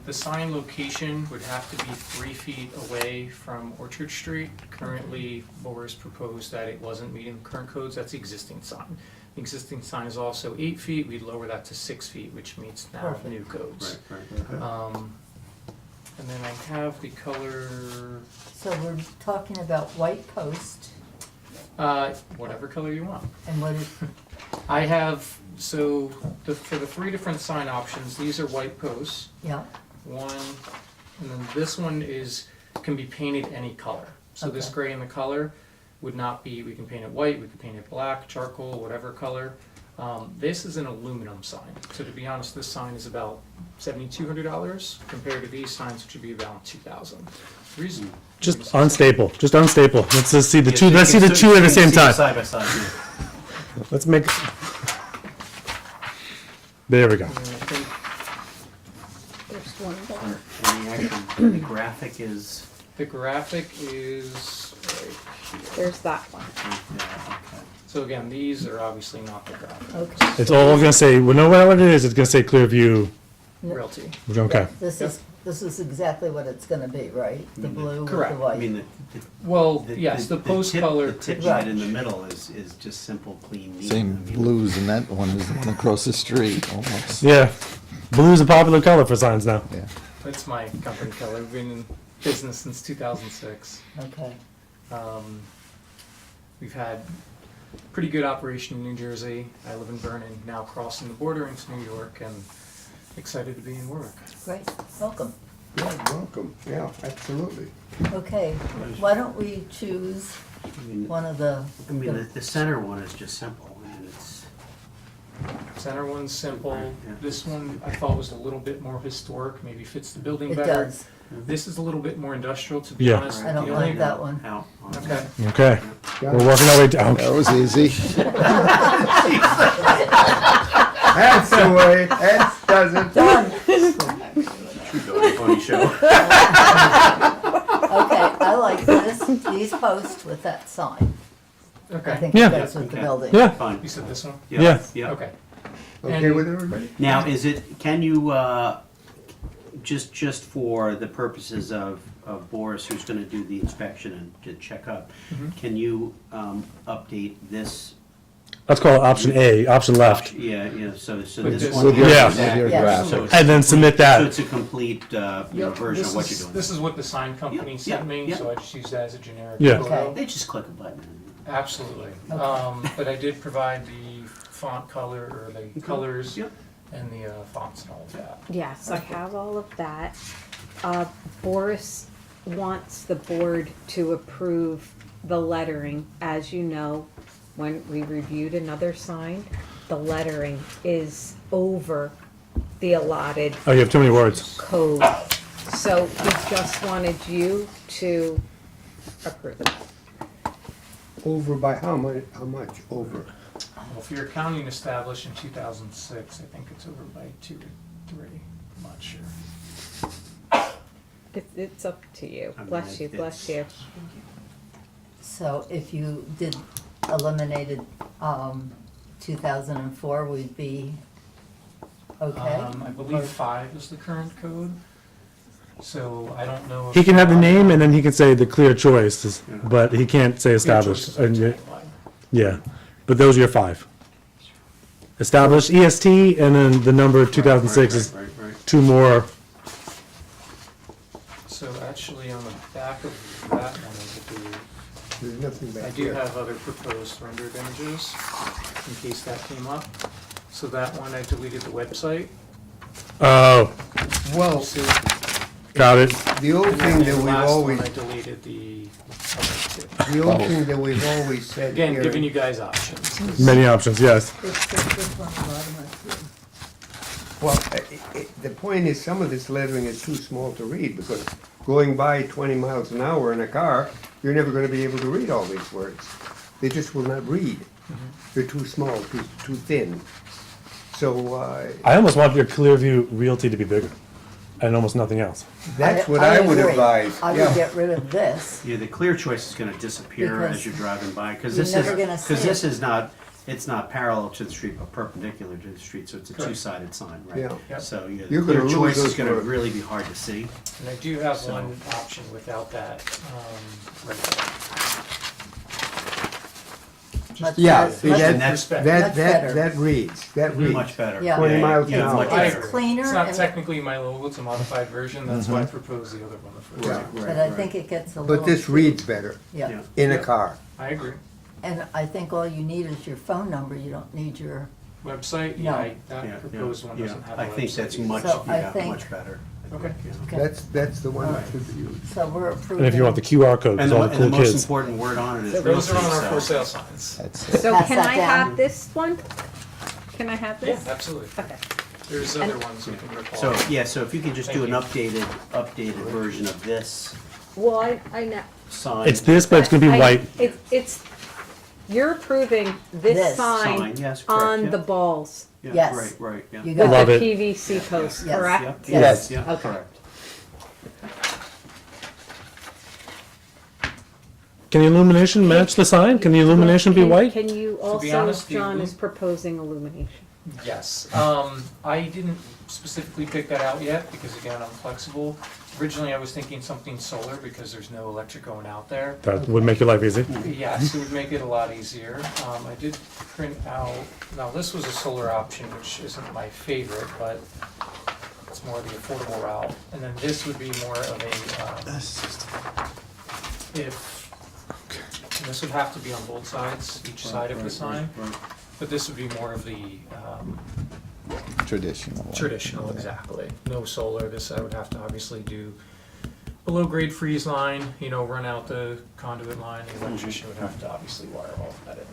The sign location would have to be 3 feet away from Orchard Street. Currently, Boris proposed that it wasn't meeting the current codes, that's the existing sign. The existing sign is also 8 feet, we'd lower that to 6 feet, which meets now Perfect. new codes. Right. And then I have the color, So we're talking about white post, whatever color you want. and what is, I have, so, for the 3 different sign options, these are white posts. yeah, One, and then this one can be painted any color. So this Okay. gray in the color would not be, we can paint it white, we can paint it black, charcoal, whatever color. This is an aluminum sign. So to be honest, this sign is about $7,200 compared to these signs, which would be about 2,000. Reason. Just unstaple. Just unstaple. Let's just see the Yeah, two. so Let's you see can the two at the same see them time. Side by side, yeah. Let's make. There we go. And then I think There's one more. And the actual, the graphic is, the graphic is right here. There's that one. yeah, okay. So again, these are obviously not the graphic. okay. It's all gonna say. We know what it is. It's gonna say Clearview. Realty. Okay. This is exactly what it's gonna be, right? The blue with the Correct. I white. mean, Well, yes, the post tip- color. The tip Right. shade in the middle is just simple, clean, neat. Same I mean, blues in that one as the one across the street, almost. Yeah. Blue's a popular color for signs now. Yeah. That's my company color. We've been in business since 2006. Okay, We've had pretty good operation in New Jersey. I live in Vernon, now crossing the border into New York, and excited to be in Warwick. great, welcome. Yeah, welcome, yeah, absolutely. Okay, why don't we choose I mean, one of the, I mean, the center one is just simple, I mean, it's, Center one's simple. Yeah. This one I thought was a little bit more historic, maybe fits the building it better. does. This is a little bit more industrial, to be Yeah. honest. I don't The like only- that one. out. on it. Okay. Okay. Got We're it. working our way down. That was easy. That's the way, that does it. Done. True Dog Funny Show. Okay, I like these posts with that sign. I Okay. think Yeah. it goes with the Okay. building. Yeah. Fine. You said this one? Yeah. Yeah. Okay. Okay And- with everybody? Now, can you, just for the purposes of Boris, who's gonna do the inspection and to check up, Mhm. can you, update this? Let's call it option A. Option left. Yeah, so With this this- one. With your, Yeah. with your Yeah. graph. So it's And then submit So that. it's a complete, version of what you're doing. This is what the sign company Yeah, sent me, yeah. so I just used that as a generic Yeah. photo. Okay. They just click a button. Absolutely. Okay. But I did provide the font color, or the colors, Yep. and the fonts and all of that. Yes, I have all of that. Boris wants the board to approve the lettering. As you know, when we reviewed another sign, the lettering is over the allotted Oh, you have too many words. code. So he just wanted you to approve it. Over by how much over? Well, if you're accounting established in 2006, I think it's over by 2 to 3. I'm not sure. It's up to you. I mean, Bless you, bless you. So if you did eliminated 2004, we'd be okay? I believe 5 is the current code, so I don't know if. He can have the name, and then he can say the clear choice, but he can't say established. And yeah, but those are your 5. Established, EST, and then the number 2006 is Right. 2 more. So actually, on the back of that one, There's nothing I back do here. have other proposed rendered images, in case that came up. So that one, I deleted the website. Oh, Well, So- got it. the old and thing then that the we've last always, one, I deleted the other two. the old thing that we've always said Again, here. giving you guys options. Many options, yes. It's just this one, bottom of two. Well, the point is, some of this lettering is too small to read, because going by 20 miles an hour in a car, you're never gonna be able to read all these words. They just will not read. They're too small, too thin. So, I almost want your Clearview Realty to be bigger, and almost nothing else. that's what I would agree. advise, I would yeah. get rid of this. Yeah, the clear choice is gonna disappear Because as you're driving by, because you're this never gonna see this it. is not, it's not parallel to the street, but perpendicular to the street, so it's a two-sided sign, right? Yeah. Yep. So, yeah, You're the clear gonna lose choice is those gonna roads. really be hard to see. And I do have So- one option without that, right there. Much Yeah, better. see, Much- And that, that's that, Much better. that reads, that reads. much better. Yeah. 20 miles an hour. much I It's better. agree. cleaner, It's not and- technically my logo, it's a modified version, that's why I proposed the other one the first Yeah. time. Right, but I right. think it gets a little. But this reads better Yeah, Yeah. in a Yeah. car. I agree. and I think all you need is your phone number, you don't need your, Website, No. that Yeah, proposed yeah, one yeah. doesn't have a I think website that's either. much, So I yeah, think- much better. I Okay. think, yeah. okay, That's the one that should be used. so we're approving. And if you want the QR code, And because all the, the and the cool most kids. important word on it is So real those are on our estate for sale. sale signs. That's it. So Pass can that I down. have this one? Can I have Yeah, this? absolutely. Okay. There's other ones we can recall. So, yeah, so if you could just do an Thank updated version of this Well, I know. sign. It's this, but it's gonna be I- white. It's, you're approving this This. sign Sign, yes, correct, on yeah. the balls Yeah, Yes. Right, right, yeah. You with got Love the it. PVC post, Yes. correct? Yep, Yes. Yeah, Okay. correct. Can the illumination match the sign? Can the illumination be white? Can you also, honest, the John illu- is proposing illumination. Yes, I didn't specifically pick that out yet, because again, I'm flexible. Originally, I was thinking something solar, because there's no electric going out there. That would make your life easy. Yes, it would make it a lot easier. I did print out, now this was a solar option, which isn't my favorite, but it's more the affordable route. And then this would be more of a, and this would have to be on both sides, each side of the sign, Right. but this would be more of the Traditional. one. traditional, exactly. No solar, this I would have to obviously do below grade freeze line, run out the conduit line, the electrician would have to obviously wire all of that in.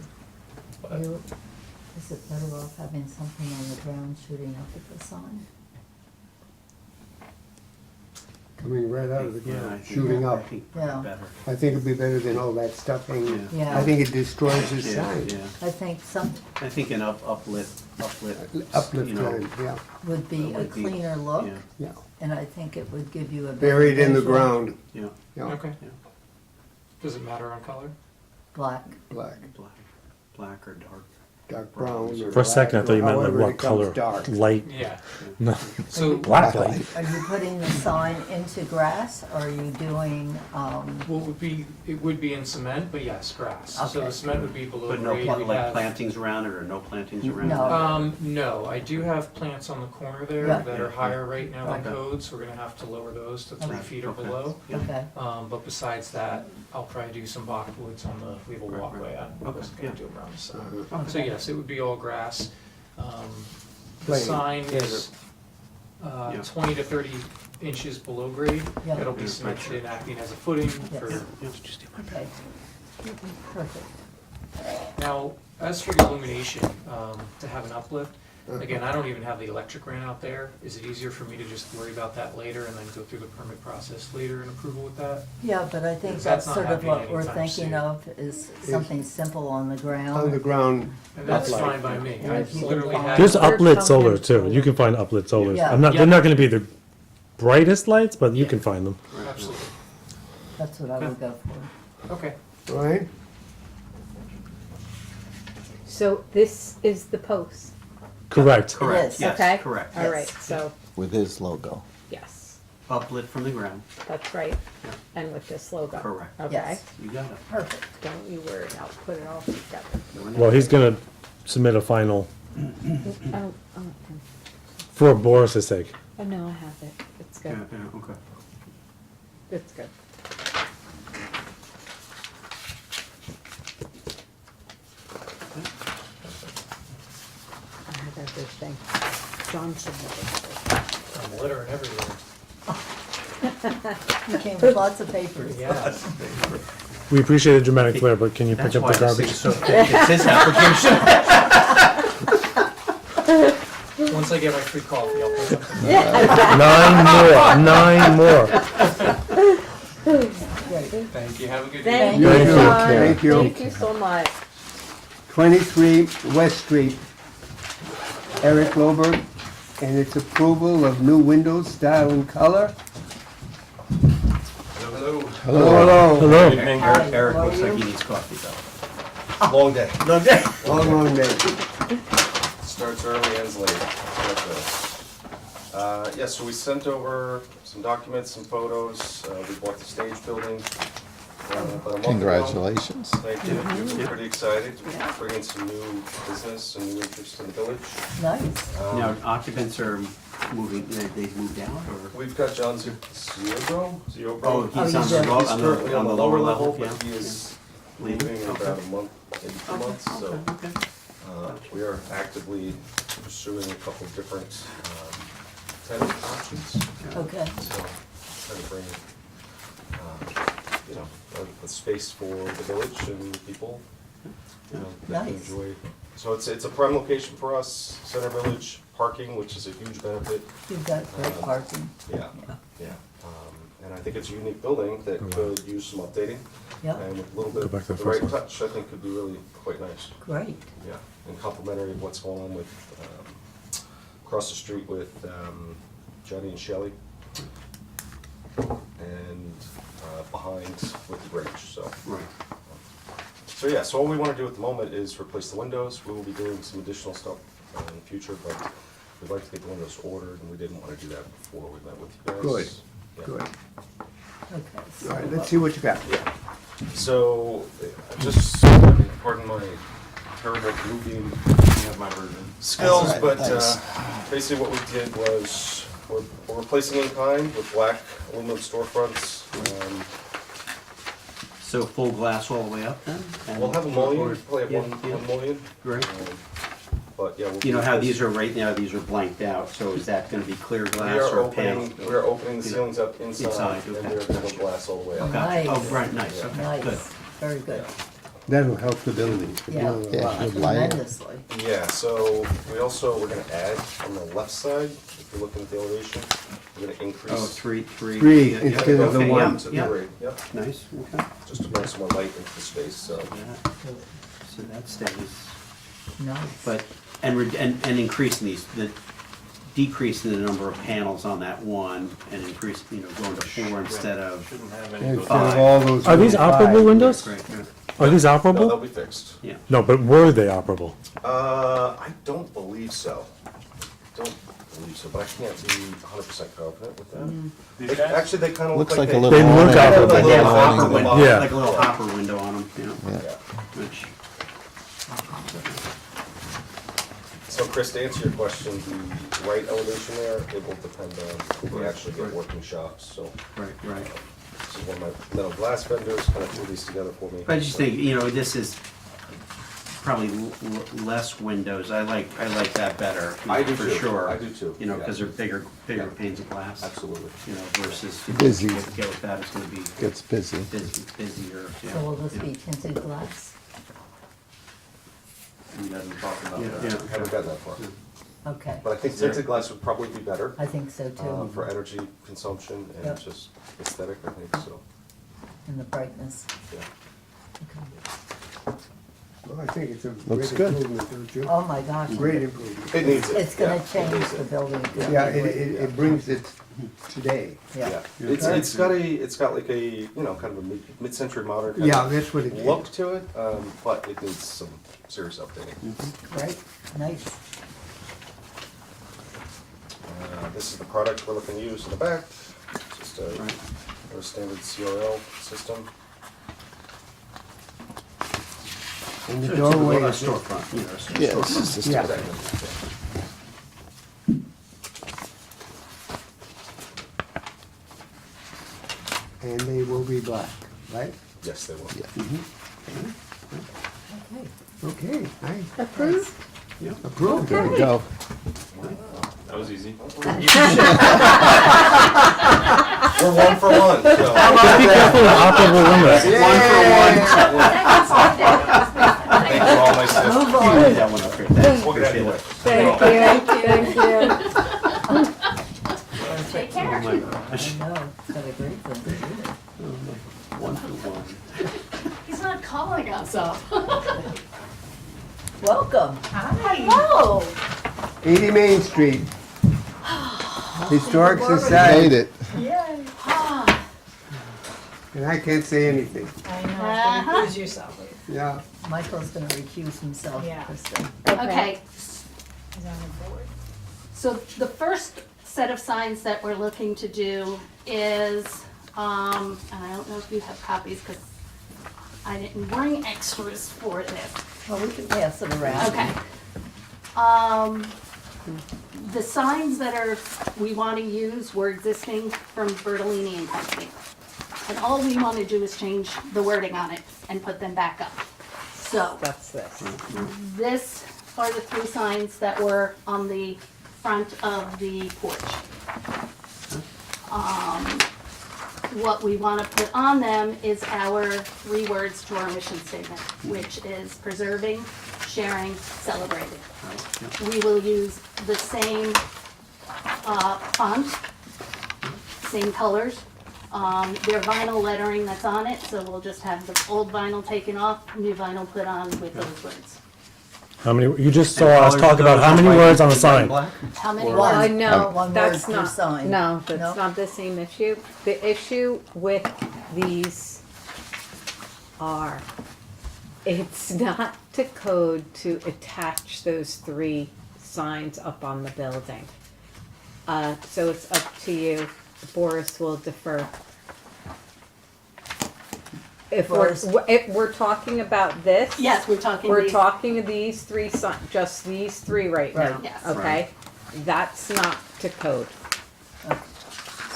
But you, is it better off having something on the ground shooting up at the sign? Coming right out of the Yeah, I ground, think- shooting I up. think Yeah. better. I think it'd be better than all that stuff hanging. Yeah. I think it destroys the Yeah, sign. yeah. I think some I think an uplit, Uplift you know, line, yeah, would be It a would be- cleaner look, yeah, yeah. and I think it would give you a. better Buried in the visual. ground, yeah, yeah, Okay. Yeah. Does it matter on color? Black. black, black or dark. dark brown or For a second, I black, thought you or meant like however what it comes color? dark. Light? Yeah. No, So, black light. Are you putting the sign into grass, or are you doing, well, it would be in cement, but yes, grass. So Okay. the cement would be below But no, grade. We'd like have- plantings around it or no plantings around it? No. No, I do have plants on the corner there Yeah. that are higher right now than Okay. code, so we're gonna have to lower those to 3 Okay. feet or Okay. below. Yeah. okay, But besides that, I'll probably do some boxwoods on the, we have a Right, walkway right. I Okay, was gonna yeah. do around the side. Uh-huh. So yes, it would be all grass. The Plain. sign Yeah. is Yeah. 20 to 30 inches below grade. Yeah. It'll be Yeah, cemented sure. and acting as a footing Yes. for, okay. Perfect. now, as for the illumination, to have an uplift, Uh-huh. again, I don't even have the electric ran out there. Is it easier for me to just worry about that later and then go through the permit process later and approval with that? Yeah, but I think Because that's that's not sort of happening what we're anytime thinking soon. of, is something simple on the On the ground. ground, And that's Uplight. fine by me. And I if you can literally find- had. There's They're uplit solar pumping too. solar. You can find uplit solars. Yeah. They're not gonna be the brightest lights, but you Yeah. can find them. Absolutely. That's what I would go for. Okay. right? So this is the post, Correct. Correct, is. yes, okay? correct. All right, so, With his logo. yes, Uplit from the ground, that's right. Yeah. And with this logo. correct. Okay, Yes. You got it. Perfect. don't you worry, I'll put it all together. We're not- Well, he's gonna submit a final Oh, for Boris's sake. oh, no, I have it, it's Yeah, good, yeah, okay. it's good. I have everything. John submitted everything. I'm littering everywhere. You came with lots of papers. Yeah. We appreciate the dramatic flair, but can you pick That's up why the this garbage? thing's so thick. It's his application. Once I get my free coffee, I'll put something. 9 more. Thank you. Have a good Thank day. you, Thank you. John, Thank you. thank you so much. 23 West Street. Eric Loberg, and it's approval of new windows, style and color. Hello. Hello. Hello. Hi, Eric how are looks like you? he needs coffee though. Long day. Long day. Starts early, ends late. Yeah, so we sent over some documents, some photos. We bought the stage building. about a month ago. Congratulations. Thank you. We're pretty excited. Bring in some new business and new interest in the village. Nice. Now, occupants are moving, they've moved out, or? We've got John Ziobro. Oh, he's Oh, on he's the, low- He's on currently the, on the lower level, yeah. but he is Leaving? leaving in Okay. about a month, maybe 2 months, so. Okay, okay. We are actively pursuing a couple of different tenant options. Okay. So, trying to bring, you know, a space for the village and people, you know, that can Nice. enjoy. So it's a prime location for us, Center Village, parking, which is a huge benefit. You've got great parking. Yeah, yeah. And I think it's a unique building that could use some updating. Yep. And with a little bit Go back of to the the first right one. touch, I think could be really quite nice. Great. Yeah, and complimentary of what's going on with, across the street with Johnny and Shelley. And behind with the bridge, so. Right. So yeah, so all we want to do at the moment is replace the windows. We will be doing some additional stuff in the future, but we'd like to get the windows ordered, and we didn't want to do that before we met with you guys. Good, Yeah. good. Okay. so All right, let's see what you got. Yeah. So, just, pardon my terrible blue beam skills, That's all but right, thanks. basically what we did was, we're replacing in kind with black aluminum storefronts. So full glass all the way up then? And- We'll have a mullion, or- probably have yeah, one yeah. mullion. Great. But yeah. You know how these are, right now, these are blanked out, so is that gonna be clear We glass are or panel? opening, we are opening the ceilings up inside, Inside, and okay. they're gonna glass all the way up. Gotcha. Oh, Nice. right, nice, okay, good. Nice, very good. That'll help the building. Yeah. Yeah, good lighting. Tremendously. Yeah, so we're gonna add on the left side, if you're looking at the elevation, we're gonna increase. Oh, three. Three yeah, instead yeah, of the okay, one. yeah, To the yeah. three, yep, Nice, okay. just to bring some more light into the space, so. Yeah. So that stays, Nice. but, and increasing these, decreasing the number of panels on that one and increase, going to 4 instead of. Instead of all those. Are these little operable five. windows? Great, yeah. Are these No, they'll operable? be fixed. Yeah. No, but were they operable? I don't believe so. Don't believe so, but I can't be 100% confident with that. Actually, they kinda look Looks like like a they. little They look awning. operable. Like a little Yeah. hopper window, Yeah. like a little hopper window on them, Yeah. Yeah. which, So Chris, to answer your question, the right elevation there, it will depend on if we actually get working shops, so. right. This is one of my metal glass vendors, kind of threw these together for me. But I just think, this is probably less windows, I like that better. I do for too. sure. I do too. You know, Yeah. because they're bigger Yeah. panes of glass. Absolutely. Versus. Busy. Get with that, it's gonna be Gets busy. busier, yeah. So will this yeah. be tinted glass? We haven't talked about Yeah, that. yeah. We haven't gotten that far. Okay, But I think tinted glass would probably be better I think so too, for energy consumption and Yep. just aesthetic, I think, so, and the brightness. yeah. Okay. Well, I think it's a Looks great good. improvement, don't you? Oh my gosh. Great improvement. It needs it. It's gonna yeah, it change needs the it. building. Yeah, it brings it today. Yeah. It's got like a, kind of a mid-century modern kind Yeah, of that's what it is. look to it, but it needs some serious updating. Great, nice. This is the product we're looking to use in the back, just a standard CRL system. And the So it's doorway a is, storefront, Yeah, this is just. Yeah. and they will be black, right? Yes, they will. Okay. Okay, nice. Approved? Approved. There we go. That was easy. We're 1 for 1, so. Just be careful with operable windows. One for one. Thank you all, my staff. Move on. That one up here, thanks, We'll get appreciate into it. Thank you. Take Oh my gosh, I know, it's got a great thing. 1 for 1. He's not calling us up. Welcome. Hello. 80 Main Street, Historic Made Society, it. Yay. and I can't say anything. I know, lose yourself. Yeah. Michael's gonna recuse himself. Yeah. this thing. Okay. Is on the board. So the first set of signs that we're looking to do is, and I don't know if you have copies, because I didn't bring extras for this. Well, we can pass it around. Okay. The signs that we want to use were existing from Bertolini and Company. And all we want to do is change the wording on it and put them back up. So, That's this. this are the three signs that were on the front of the porch. What we want to put on them is our 3 words to our mission statement, which is preserving, sharing, celebrating. We will use the same font, same colors. Their vinyl lettering that's on it, so we'll just have the old vinyl taken off, new vinyl put on with those words. How many, you just saw us talk about how many words on the sign. How many One. words? No, One that's word per not, sign. no, that's No? not the same issue. The issue with these are, it's not to code to attach those 3 signs up on the building. So it's up to you. Boris will defer. If Boris. we're talking about this. Yes, we're talking We're these. talking these 3 just these 3 right now. Right. Yes. Okay? That's not to code.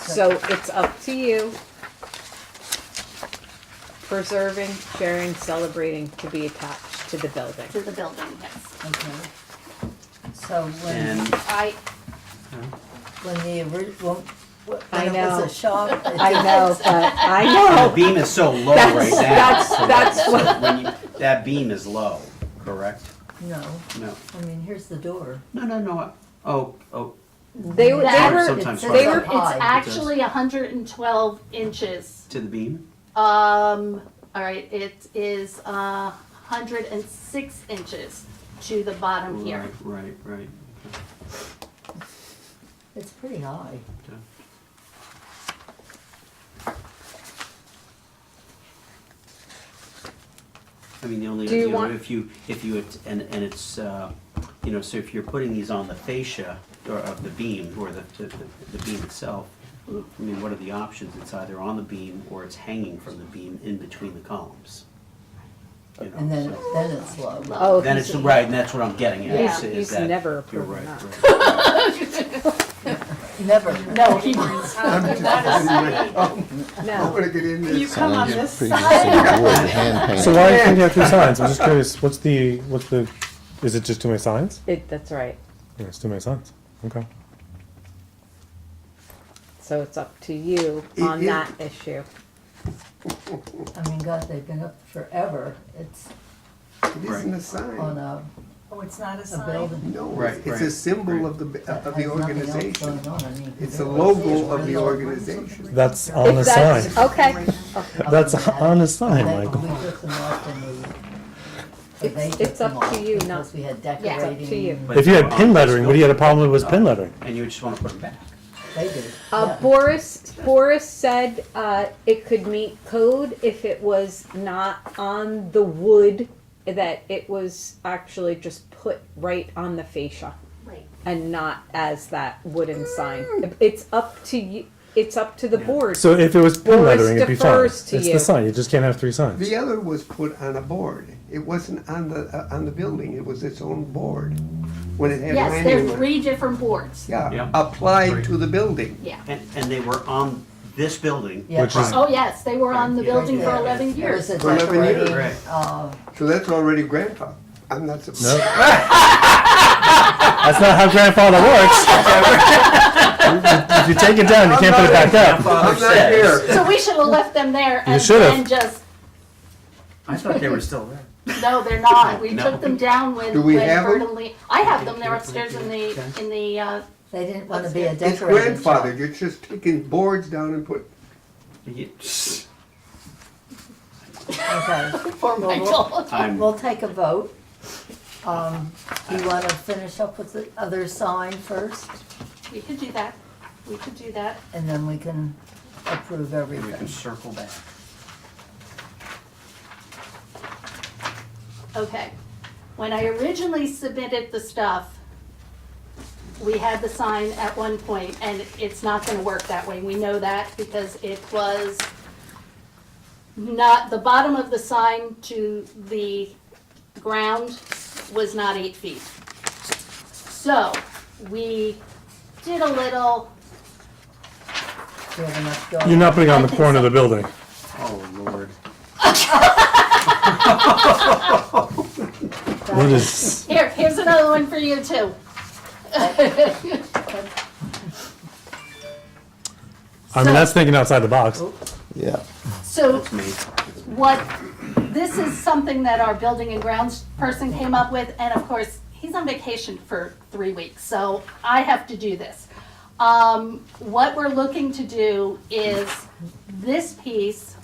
So it's up to you. Preserving, sharing, celebrating to be attached to the building. To the building, yes. Okay. So when, And when the original, when I it know. was a shop. I know, but I the know. beam is so low That's- right now. that's- so that's so what- when you- that beam is low, correct? No, No. I mean, here's the door. No. Oh, They were, That- they were, Sometimes It they says were- up It's high. actually 112 inches. to the beam? All right, it is 106 inches to the bottom here. Right. It's pretty high. Okay. I mean, the only, Do you you know, want- if you, and it's, so if you're putting these on the fascia or of the beam, or the beam itself, I mean, what are the options? It's either on the beam or it's hanging from the beam in between the columns. You know, And then, so- then it's low. oh, Then it's, right, and that's what I'm getting at, Yeah. is He's that. never You're approved right, that. right. Never. No, he I'm no. gonna get in this. Signs pre-existing wood, hand painted. So why do you think you have 3 signs? I'm just curious, what's the, is it just too many signs? That's right. Yeah, it's too many signs. Okay. So it's up to you on that issue. I mean, God, they've been up forever. It's It isn't a sign. on a Oh, it's not a building. No, Right, it's a right, symbol right. of the that of has the nothing else organization. going on. I mean, It's a it logo says of where the the- organization. That's on the If that's- sign. Okay. That's on the sign, Then Michael. we took them off and we, they took It's them up to off you, because not- we had it's up to decorating. you. But If you had on pin this lettering, what do you had a building, problem with pin lettering? And you just wanna put them back. They did. Boris said, it could meet code if it was not on the wood, that it was actually just put right on the fascia Right. and not as that wooden sign. It's up to you, it's up to the Yeah. board. So if it was pin Boris lettering, it'd be fine. defers It's to the you. sign, you just can't have 3 signs. The other was put on a board. It wasn't on the building. It was its own board when it had Yes, my there name are on it. 3 different boards. Yeah, Yeah. applied Right. to the building. Yeah. And they were on this building. Yeah. Which is- Oh, yes, they were on the Yeah. building for Yeah. 11 There was years. a For 11 years. decorating, Right. So that's already grandpa. I'm not No. surprised. That's not how grandfather works. If you take it down, you can't put it back up. I'm not here. So we should have left them there and should've. then just, I thought they were still there. no, they're not. We No. took them down when, Do we when have 'em? Bertolini, I have them, they're upstairs in the, they didn't want to be a It's decorating grandfather. shop. You're just taking boards down and put. Okay. for Michael. I'm, We'll take a vote. You wanna finish up with the other sign first, We could do that. We could do that. and then we can approve We can everything. circle back. Okay. When I originally submitted the stuff, we had the sign at one point, and it's not gonna work that way. We know that because it was not, the bottom of the sign to the ground was not 8 feet. So, we did a little, Do you have enough going? You're not putting it on I the think corner of so. the building. Oh, Lord. What is, here's another one for you too. I mean, that's thinking outside the box. Yeah. So, It's me. what, this is something that our building and grounds person came up with, and of course, he's on vacation for 3 weeks, so I have to do this. What we're looking to do is this piece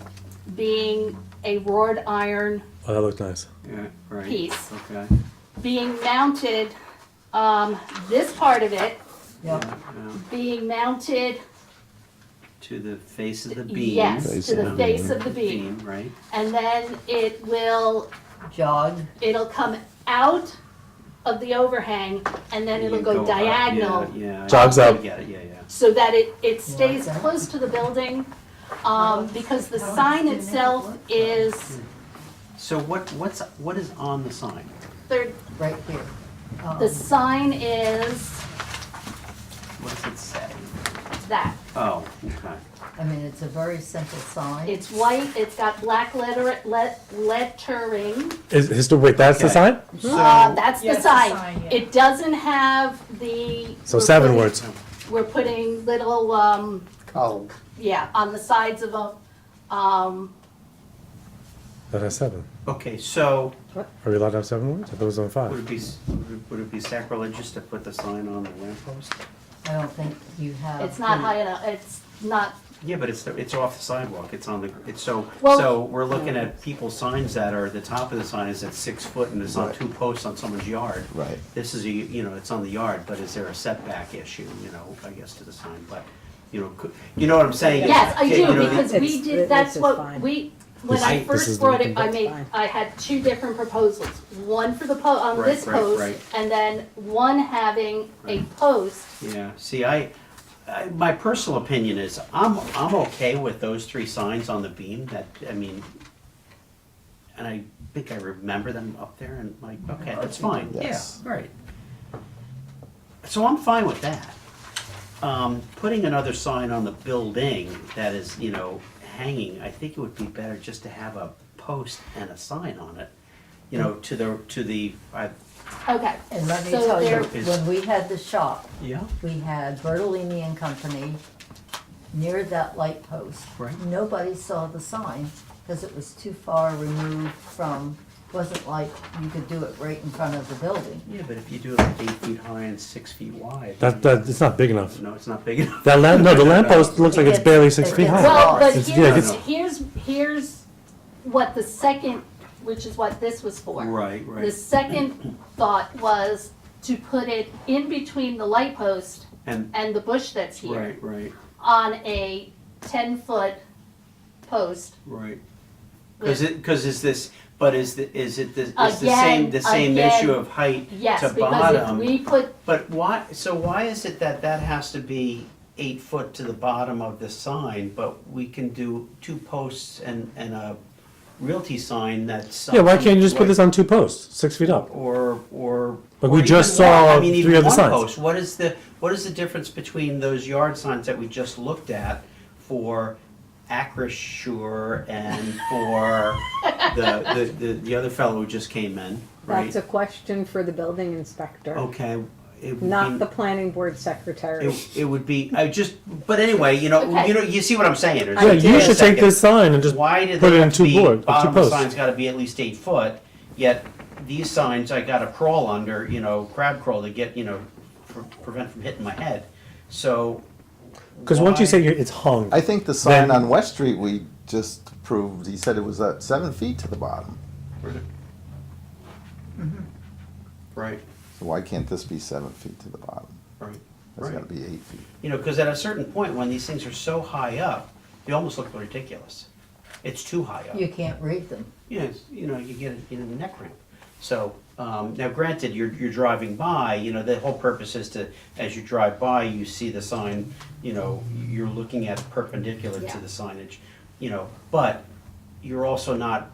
being a wrought iron Oh, that looked nice. Yeah, right. piece, Okay. being mounted, this part of it Yep. Yeah. being mounted, To the face of the beam. yes, Face to of the the face of the beam. Right? And then it will, Jog, it'll come out of the overhang, and then it'll You go up, diagonal. Yeah. Jogs I up. get it, yeah, yeah. So that it stays that? close to the building, because the sign itself is, So what is on the sign? third, right here. the sign is What does it say? that. Oh, okay. I mean, it's a very simple sign. It's white, it's got black lettering. Wait, that's the Okay. sign? That's the Yeah, it's a sign. sign, yeah. It doesn't have the. So we're 7 putting- words. We're putting little, Column. yeah, on the sides of them, That has 7. Okay, so Are we allowed to have 7 words? I thought it was on would 5. would it be sacrilegious to put the sign on the lamppost? I don't think you have. it's not the- high enough, it's not, Yeah, but it's off the sidewalk, it's on the, it's so, Well- so we're looking at people's signs that are, the top of the sign is at 6 foot and it's on Right. 2 posts on someone's yard. Right. This is it's on the yard, but is there a setback issue, I guess to the sign, but, you know what I'm saying? yes, I Okay, do, you know, the- because we It's- did, this that's is what fine. we, when This- I this first is brought the- it, I had 2 different proposals. One for the on Right, this right, post, right. and then one having a post. Yeah, see, my personal opinion is, I'm okay with those 3 signs on the beam, and I think I remember them up there, and like, okay, that's fine, yeah, Yes. right. So I'm fine with that. Putting another sign on the building that is, hanging, I think it would be better just to have a post and a sign on it, Okay, and let me So tell you, there- when we had the shop, yeah, we had Bertolini and Company near that light post. Right. Nobody saw the sign because it was too far removed from, wasn't like you could do it right in front of the building. yeah, but if you do it like 8 feet high and 6 feet wide. That, it's not big enough. No, it's not big enough. The lamppost looks like it's barely 6 feet high. Well, but It's- yeah, it here's what the second, which is what this was for. Right, The right, second thought was to put it in between the light post and, and the bush that's here right, right, on a 10-foot post. right. with- Is the same Again, issue of height Yes, to because bottom? if we put, But why is it that has to be 8 foot to the bottom of the sign, but we can do 2 posts and a realty sign that's. Yeah, why can't you just put this on 2 posts, 6 feet up? Or. Like or we just even one. saw I mean, 3 even other one signs. post. What is the difference between those yard signs that we just looked at for Acrisure and for the other fellow who just came in, right? That's a question for the building inspector, Okay. It would not be- the planning board secretary. It would be, but anyway, Okay. you see what I'm saying? There's- Yeah, wait you a should take second. this sign and just Why did put they it in have to 2 be, board, 2 bottom of the posts. sign's gotta be at least 8 foot, yet these signs I gotta crawl under, crab crawl to get, prevent from hitting my head, so. Because once you why- say it's hung, I think the sign Then- on West Street we just approved, he said it was at 7 feet to the bottom. Right, So why can't this be 7 feet to the bottom? right, It's gotta right. be 8 feet. You know, because at a certain point, when these things are so high up, they almost look ridiculous. It's too high up. You can't read them. You know, you get a neck cramp. So, now granted, you're driving by, you know, the whole purpose is to, as you drive by, you see the sign, you know, you're looking at perpendicular to Yeah. the signage, you know, but you're also not,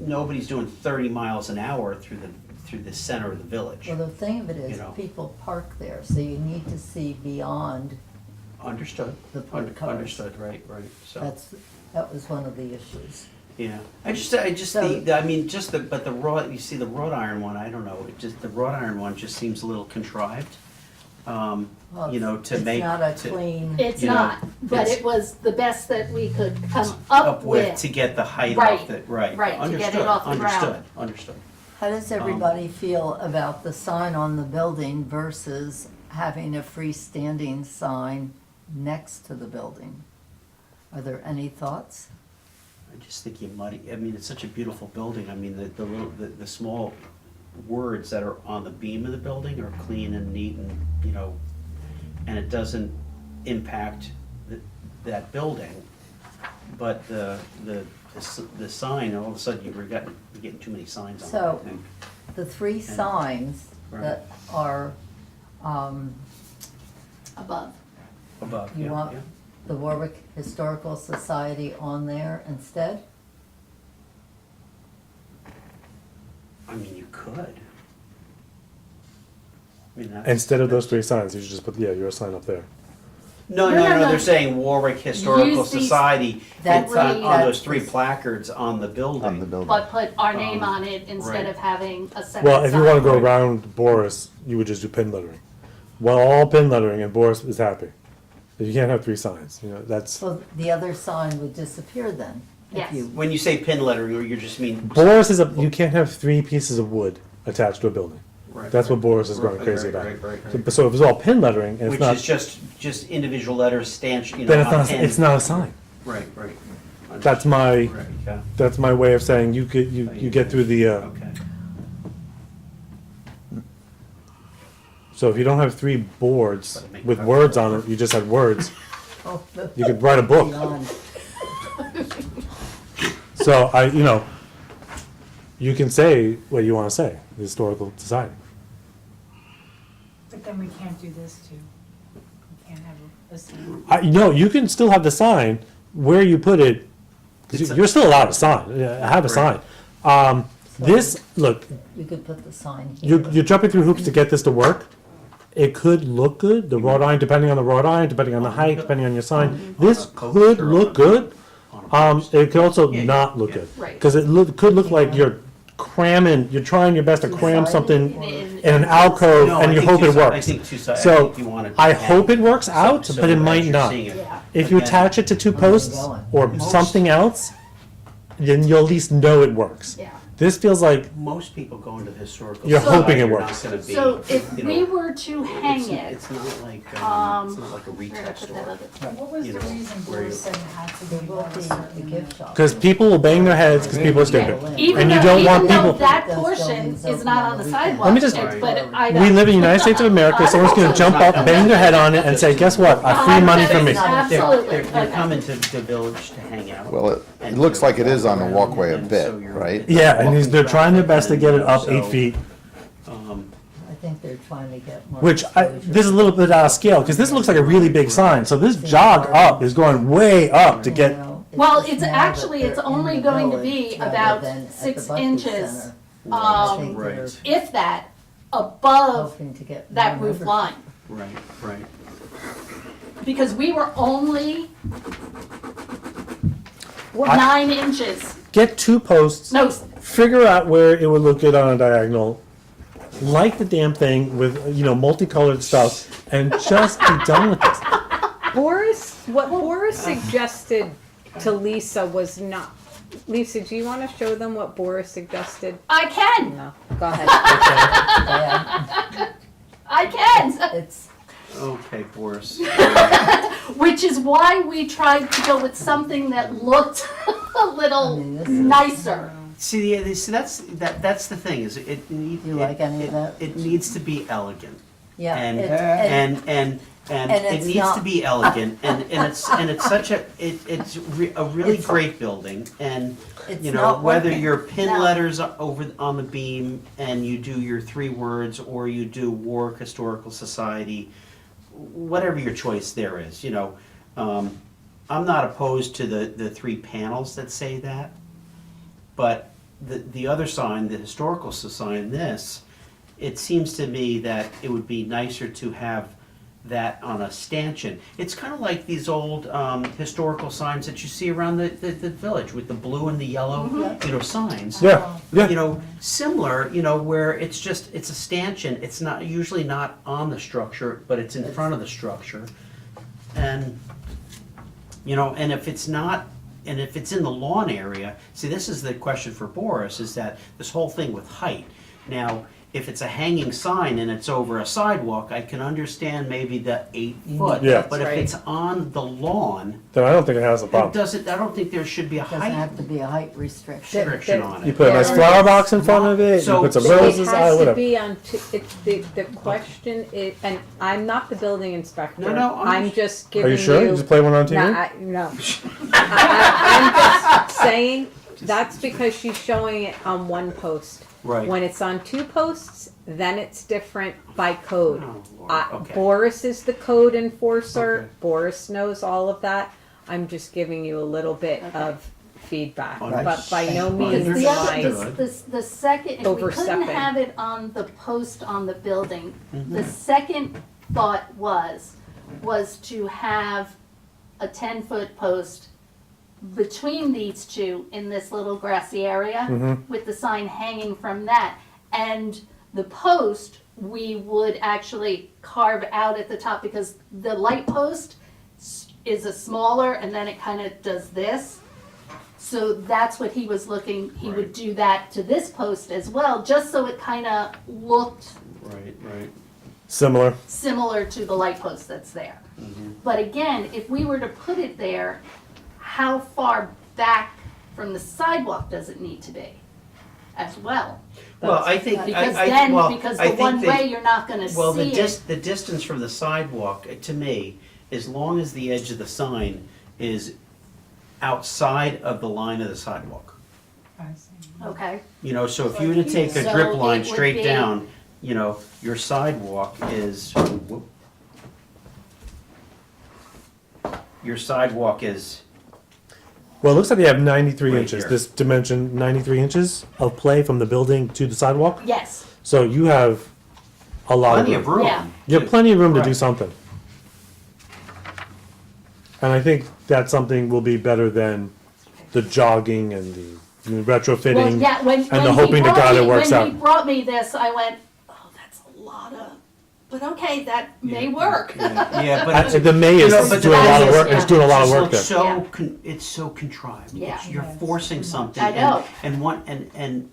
nobody's doing 30 miles an hour through the center of the village. Well, the thing of it You is, know. people park there, so you need to see beyond. Understood. The parked cars. Understood, right, so. That was one of the issues. Yeah, So- I mean, but the wrought, you see the wrought iron one, I don't know, the wrought iron one just seems a little contrived. Well, You know, to make. It's not a to- clean. It's You know, not, but it's- it was the best that we could come up with. To get the height Right, off it, right. right, to get it Understood, off the ground. Understood. How does everybody feel about the sign on the building versus having a freestanding sign next to the building? Are there any thoughts? I just think you muddy, I mean, it's such a beautiful building, I mean, the little, the small words that are on the beam of the building are clean and neat and, you know, and it doesn't impact that building, but the sign, all of a sudden you're getting too many signs on it, I So, think. the three signs Right. that are, Above. Above, you yeah, want yeah. the Warwick Historical Society on there instead? I mean, you could. I mean, that's. Instead of those three signs, you should just put, your sign up there. No, No, no, no, no, no. they're saying Warwick Historical Use these- Society, That's it's on that's those three the- placards on the On the building. building. But put our name Um, on it instead right. of having a separate Well, if you wanna go sign. around Boris, you would just do pin lettering. Well, all pin lettering and Boris is happy. But you can't have three signs, that's, Well, the other sign would disappear then. if Yes. you- When you say pin lettering, you just mean. Boris is you can't have three pieces of wood attached to a building. Right, That's what right. Boris is going Right, crazy right, about. right, right, right. So if it's all pin lettering, and it's Which not, is just individual letters stanched, you know, then it's on not, pin. it's not a sign. Right, right. That's my, Right, yeah, that's my way of saying you get through the, okay. so if you don't have three boards But make with it words on it, you just had words, Oh, you could write a book. beyond. So you can say what you wanna say, the Historical Society. But then we can't do this too. We can't have a sign. No, you can still have the sign where you put it, 'cause It's a- you're still allowed a sign, have a sign. This, look, You could put the sign here. you're jumping through hoops to get this to work. It could look good, the wrought iron, depending on the wrought iron, depending on the height, depending on your sign. This could look good. It could also Yeah, not look yeah. good. Right. Cause it could look like you're trying your best to cram something in an alcove No, and I you think hope it two-sided- I works. think two-sided, I So, think you want it. I to hope hang. it works out, So but it as might you're not. seeing it, Yeah. If you again, attach it to two posts going. or Most- something else, then you'll at least know it works. Yeah. This feels like Most people go into the historical. You're society hoping it are not works. gonna be, So if you know, we were to hang it, It's not like, it's um, not like a where did I retail put store. that other? What was You the know, reason where you- Boris said it had to There be will about a be a certain? gift shop. because people will bang their heads because people are stupid. Even And you though, don't want even though people- that Those portion buildings is open not on on the the weekend. sidewalk, Let me just- but I We don't. live in the United States of America. Someone's going to jump up, bang their head on it, and say, "Guess what? Free money for me." Absolutely. They're Okay. coming to the village to hang out. Well, it looks like it is on the walkway a And bit, so you're- right? Yeah, and they're trying their best to get it up So, 8 feet, I think they're trying to get more. which exposure. this is a little bit out of scale because this looks like a really big sign. So this jog up is going way up to get. You know, Well, just it's now that actually, it's they're in only the going to village be rather about than at the 6 Buckley inches, Center. I think they're Right. if that, above hoping to get that more roof members. line. Right, right. Because we were only I- 9 inches, Get two posts. no, Figure out where it would look good on a diagonal. Light the damn thing with multicolored stuff, and just be done with this. What Boris suggested to Lisa was not. Lisa, do you want to show them what Boris suggested? I can, No, go ahead. Yeah, I can. it's, Okay, Boris. Which is why we tried to go with something that looked a I little mean, this is- nicer. See, that's the thing, is it need. You like any of that? It needs to be elegant. Yeah. And, And and And it it's needs to not- be elegant, and it's such a, a really It's- great building, and, It's you know, not whether working. your pin No. letters are over on the beam, and you do your 3 words, or you do Warwick Historical Society, whatever your choice there is, you know. I'm not opposed to the 3 panels that say that, but the other sign, the Historical Society, this, it seems to me that it would be nicer to have that on a stanchion. It's kind of like these old historical signs that you see around the village with the blue and the yellow, you know, signs. Yeah, yeah. You know, similar, you know, where it's a stanchion. It's not, usually not on the structure, but it's in front of the structure. And, you know, and if it's not, and if it's in the lawn area, see, this is the question for Boris, is that this whole thing with height. Now, if it's a hanging sign and it's over a sidewalk, I can understand maybe the 8 foot. Yeah. But if Right. it's on the lawn, Then I don't think it has a it problem. doesn't, I don't think there should be a doesn't height have to be a height restriction. restriction on You it. put a nice Yeah. flower box in front of it, you So- put some so roses, It has to whatever. be on, the question is, and I'm not the building inspector. No, I'm I'm just Are giving you sure? You just play one on TV? No. I'm just saying, that's because she's showing it on one post. Right. When it's on 2 posts, then it's different by code. Oh, Lord, okay. Boris is the code enforcer. Okay. Boris knows all of that. I'm just giving you a little bit Okay. of feedback, Right. but by no Right. means Because am the I. other, the second, if we couldn't Overstepping. have it on the post on the building, Mm-hmm. the second thought was to have a 10-foot post between these 2 in this little grassy area with the sign hanging from that. And the post, we would actually carve out at the top, because the light post is a smaller, and then it kind of does this. So that's what he was looking, he would do that to this post as well, just so it kind of looked Right. Similar. similar to the light post that's there. But again, if we were to put it there, how far back from the sidewalk does it need to be as well? Well, I think, Because I then, well, because I the think one that- way, you're not gonna Well, see it. the distance from the sidewalk, to me, as long as the edge of the sign is outside of the line of the sidewalk. Okay, You know, so if you were to take a So drip it line would straight be- down, you know, your sidewalk is, whoop. Your sidewalk is, Well, it looks like they have 93 Right inches. here. This dimension, 93 inches of play from the building to the sidewalk. yes, So you have a lot plenty of of room. room. Yeah. You have plenty of room to do Right. something. And I think that something will be better than the jogging and the retrofitting. well, yeah, when the he hoping to brought God me- it works when he out. brought me this, I went, oh, that's a lot of, but okay, that may work. Yeah, but The May is You know, but doing a the lot of thing work. is, It's doing a lot of just work looks there. so Yeah. it's so contrived. Yeah. You're forcing something. I know. And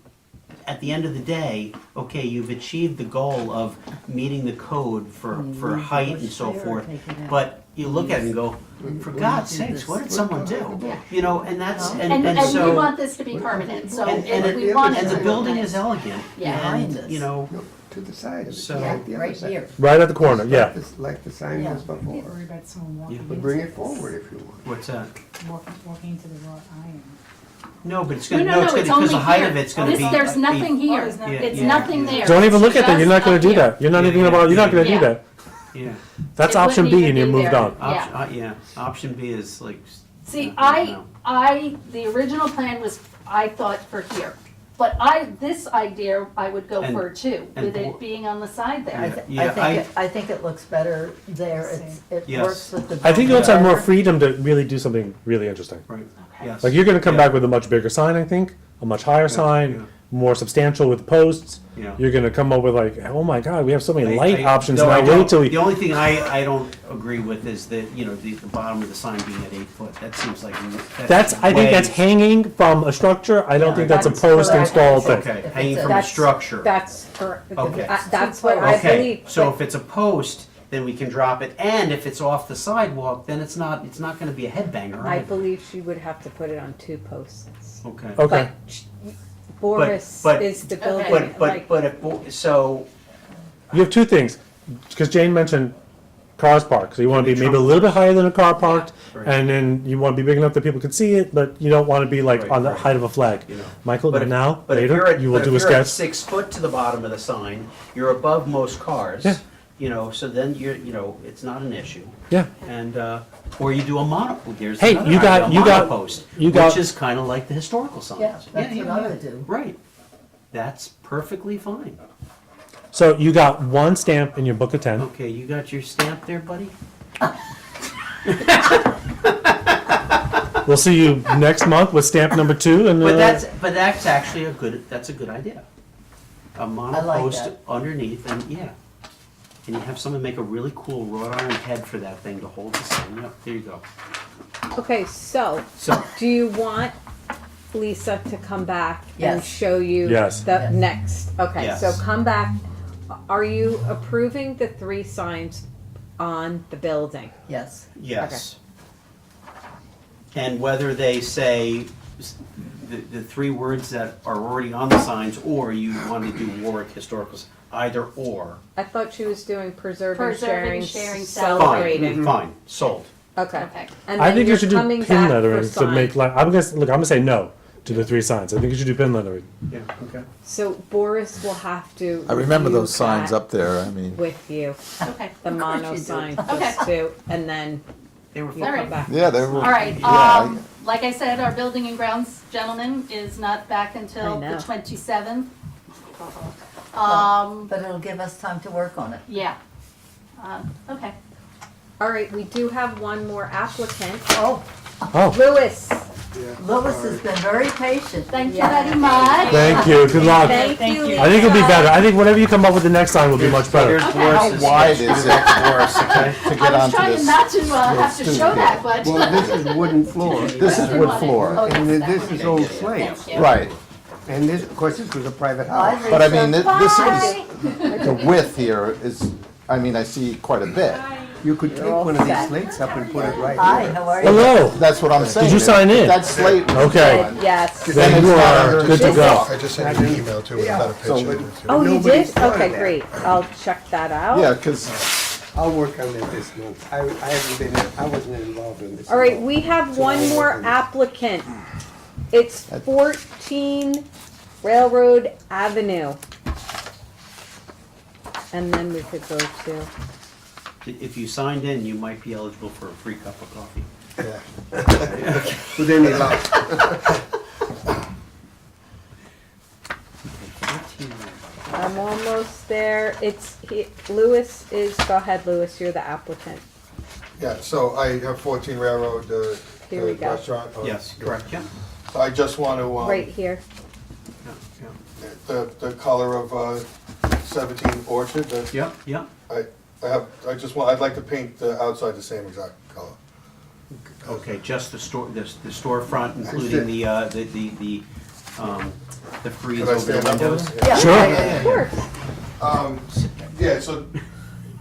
at the end of the day, okay, you've achieved the goal of meeting the code for height and so forth. But you look at it and go, for God's sakes, what did someone do? Yeah. You know, and that's, And we so, want this to be permanent, so and, if we want it and to the be building permanent. is elegant. Yeah. Behind And, us. you know, No, to the side of it, So- like the other Right side. here. Right at the corner, yeah. Like the sign was Worry before. about someone walking Yeah. But into bring it this. forward if you want. what's that? Walking into the wrought iron. No, but it's No, gonna, no, no, it's no, gonna, it's because only the height here. of it's gonna This, be. there's nothing here, Oh, there's nothing. it's Yeah, nothing yeah. there. Don't even look at that. You're Just not going up to do here. that. You're not Yeah, even yeah, about. You're not going to yeah. do that. Yeah. That's It option wouldn't B, even and you be moved there. on. Yeah, option B is like. See, no. the original plan was, I thought for here. But this idea, I would go And- for too, and with bo- it being on the side I, there. th- I think it looks better there. It Yes. works with the. I think you also have more better. freedom to really do something really interesting. Right, Okay. yes. Like you're going to come Yeah. back with a much bigger sign, I think, a much higher sign, yeah. more substantial with posts. Yeah. You're going to come up with like, oh my God, we have so many light I- options no, I now. don't- Wait till we. The only thing I don't agree with is that, you know, the bottom of the sign being at 8 foot, that seems like. I think way- that's hanging from a structure. I don't Yeah. think that's a That's post correct. installed thing. Okay, If hanging it's a- from a That's- structure. That's correct. Okay. That's what I Okay, believe. so but if it's a post, then we can drop it, and if it's off the sidewalk, then it's not gonna be a headbanger, I right? believe she would have to put it on 2 posts. Okay. Okay. But Boris but- is the Okay. building, like, So, You have two things, because Jane mentioned cars parked, so you wanna be maybe a little bit higher than a car parked, right. and then you wanna be big enough that people can see it, but you don't wanna be like Right, on the right. height of a flag. You know. Michael, but if, now, but if you're later, at, you will but do a if you're at sketch. 6 foot to the bottom of the sign, you're above most cars. Yeah. You know, so then it's not an issue. Yeah, And, or you do a mono, there's Hey, another you got- idea, you a got- monopost, you got- which is kind of like the historical signs. Yeah, that's what I would do. Right. That's perfectly fine. so you got one stamp in your book of 10. Okay, you got your stamp there, buddy? We'll see you next month with stamp number 2, and But that's actually a good idea. A monopost that. underneath, and yeah. And you have someone make a really cool wrought iron head for that thing to hold the sign. Yep, there you go. okay, so, So, do you want Lisa to come back and Yes. show you Yes. the Yes. next? Okay, so Yes. come back. Are you approving the 3 signs on the building? Yes. yes. And whether they say the 3 words that are already on the signs, or you want to do Warwick Historical, either or. I thought she was doing preserving, Preserving, sharing, sharing, celebrating. Fine, sold. Okay. Okay. And I then think you you're should do coming pin back for lettering to sign. make like. I'm gonna say no to the 3 signs. I think you should do pin lettering. Yeah, okay. So Boris will have to. I remember review those signs that up there, I mean, with you, Okay. the Of course mono you do. sign, Okay. just to, and then They were you'll fine. come Alright. back. yeah, they were. All right, yeah, like I said, our building and grounds gentleman is not back until I know. the 27th. But it'll give us time to work on it. Yeah. Okay. All right, we do have one more applicant. Oh, Oh, Lewis, Lois has been very patient. Thank you Yeah. very much. thank you. Good luck. thank Thank you. you. I think it'll be better. I think whatever you come up with the next sign will be much better. Here's Okay. Boris's How wide sketch. is it? Boris, okay? To I get was onto trying this. not to have to show that, but. Well, this is wooden floor, This is wood floor, Oh, yes, and that this one. is old slate. Thank you. right, And this, of course, this was a private Bye, house. but I Lisa. mean, this Bye. is, the width here is, I mean, I see quite a bit. You could take all one of these set. slates up and put it right Hi, here. how are you? Hello. That's what I'm saying. you sign in? If that slate was Okay. gone, Yes. Then you are good to go. I just sent you an email too with a better So, picture. Oh, you Nobody's did? done Okay, that. great. I'll check that out. Yeah, because I'll work on it this month. I haven't been, I wasn't involved in this. All right, we have So one I'll more work on it. applicant. It's 14 Railroad Avenue. And then we could go to, If you signed in, you might be eligible for a free cup of coffee. With any luck. I'm almost there. Lewis is, go ahead, Lewis, you're the applicant. Yeah, so I have 14 Railroad, Here we the go. restaurant. Yes, correct, yeah. I just want to, Right here. Yeah, the color of 17 Orchard, yeah. Yeah, I'd like to paint the outside the same exact color. okay, just the storefront, including the frieze Could I over the stand up a windows. little? Yeah. Sure. Of course. Yeah, so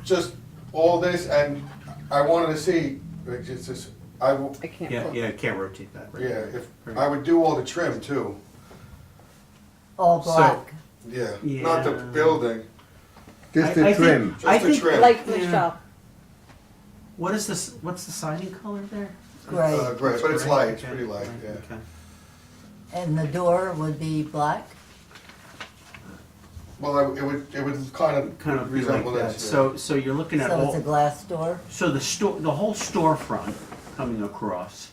just all this, and I wanted to see, like, just, I will, I can't. Yeah, pull. yeah, can't rotate that. right? yeah, if, I would do all the trim too. All black. Yeah, not the Yeah. building, Just I the think- trim. I just the think- trim. Like Yeah. Michelle. What's the siding color there? Gray. Great, but it's light, it's pretty light, Right, yeah. okay. And the door would be black? Well, it would kind of. Kind of be like resemble that. this, yeah. So you're looking at So it's a all, glass door? so the whole storefront coming across,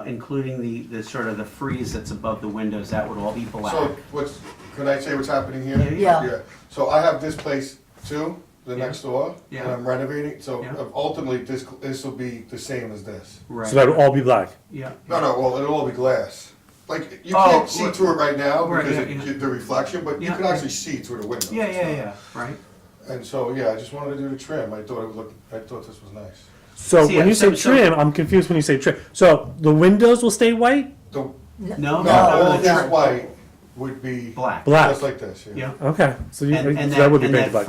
including the sort of the frieze that's above the windows, that would all be black. So could I say what's happening here? Yeah. So I have this place too, the Yeah. next door, and Yeah. I'm renovating, so Yeah. ultimately this will be the same as this. Right. So that would all be black. Yeah. No, well, it'll all be glass. Like, you Oh, can't see right. through it right now Right, because yeah, of yeah. the reflection, but you Yeah, can right. actually see through the window. Yeah, right. And so, yeah, I just wanted to do the trim. I thought this was nice. So See, when you say so- trim, I'm confused when you say trim. So the windows will stay white? The, No, No, all the this trim- white would be black. Black. just like this, yeah. Yeah. Okay. So, you, And so that would be painted black.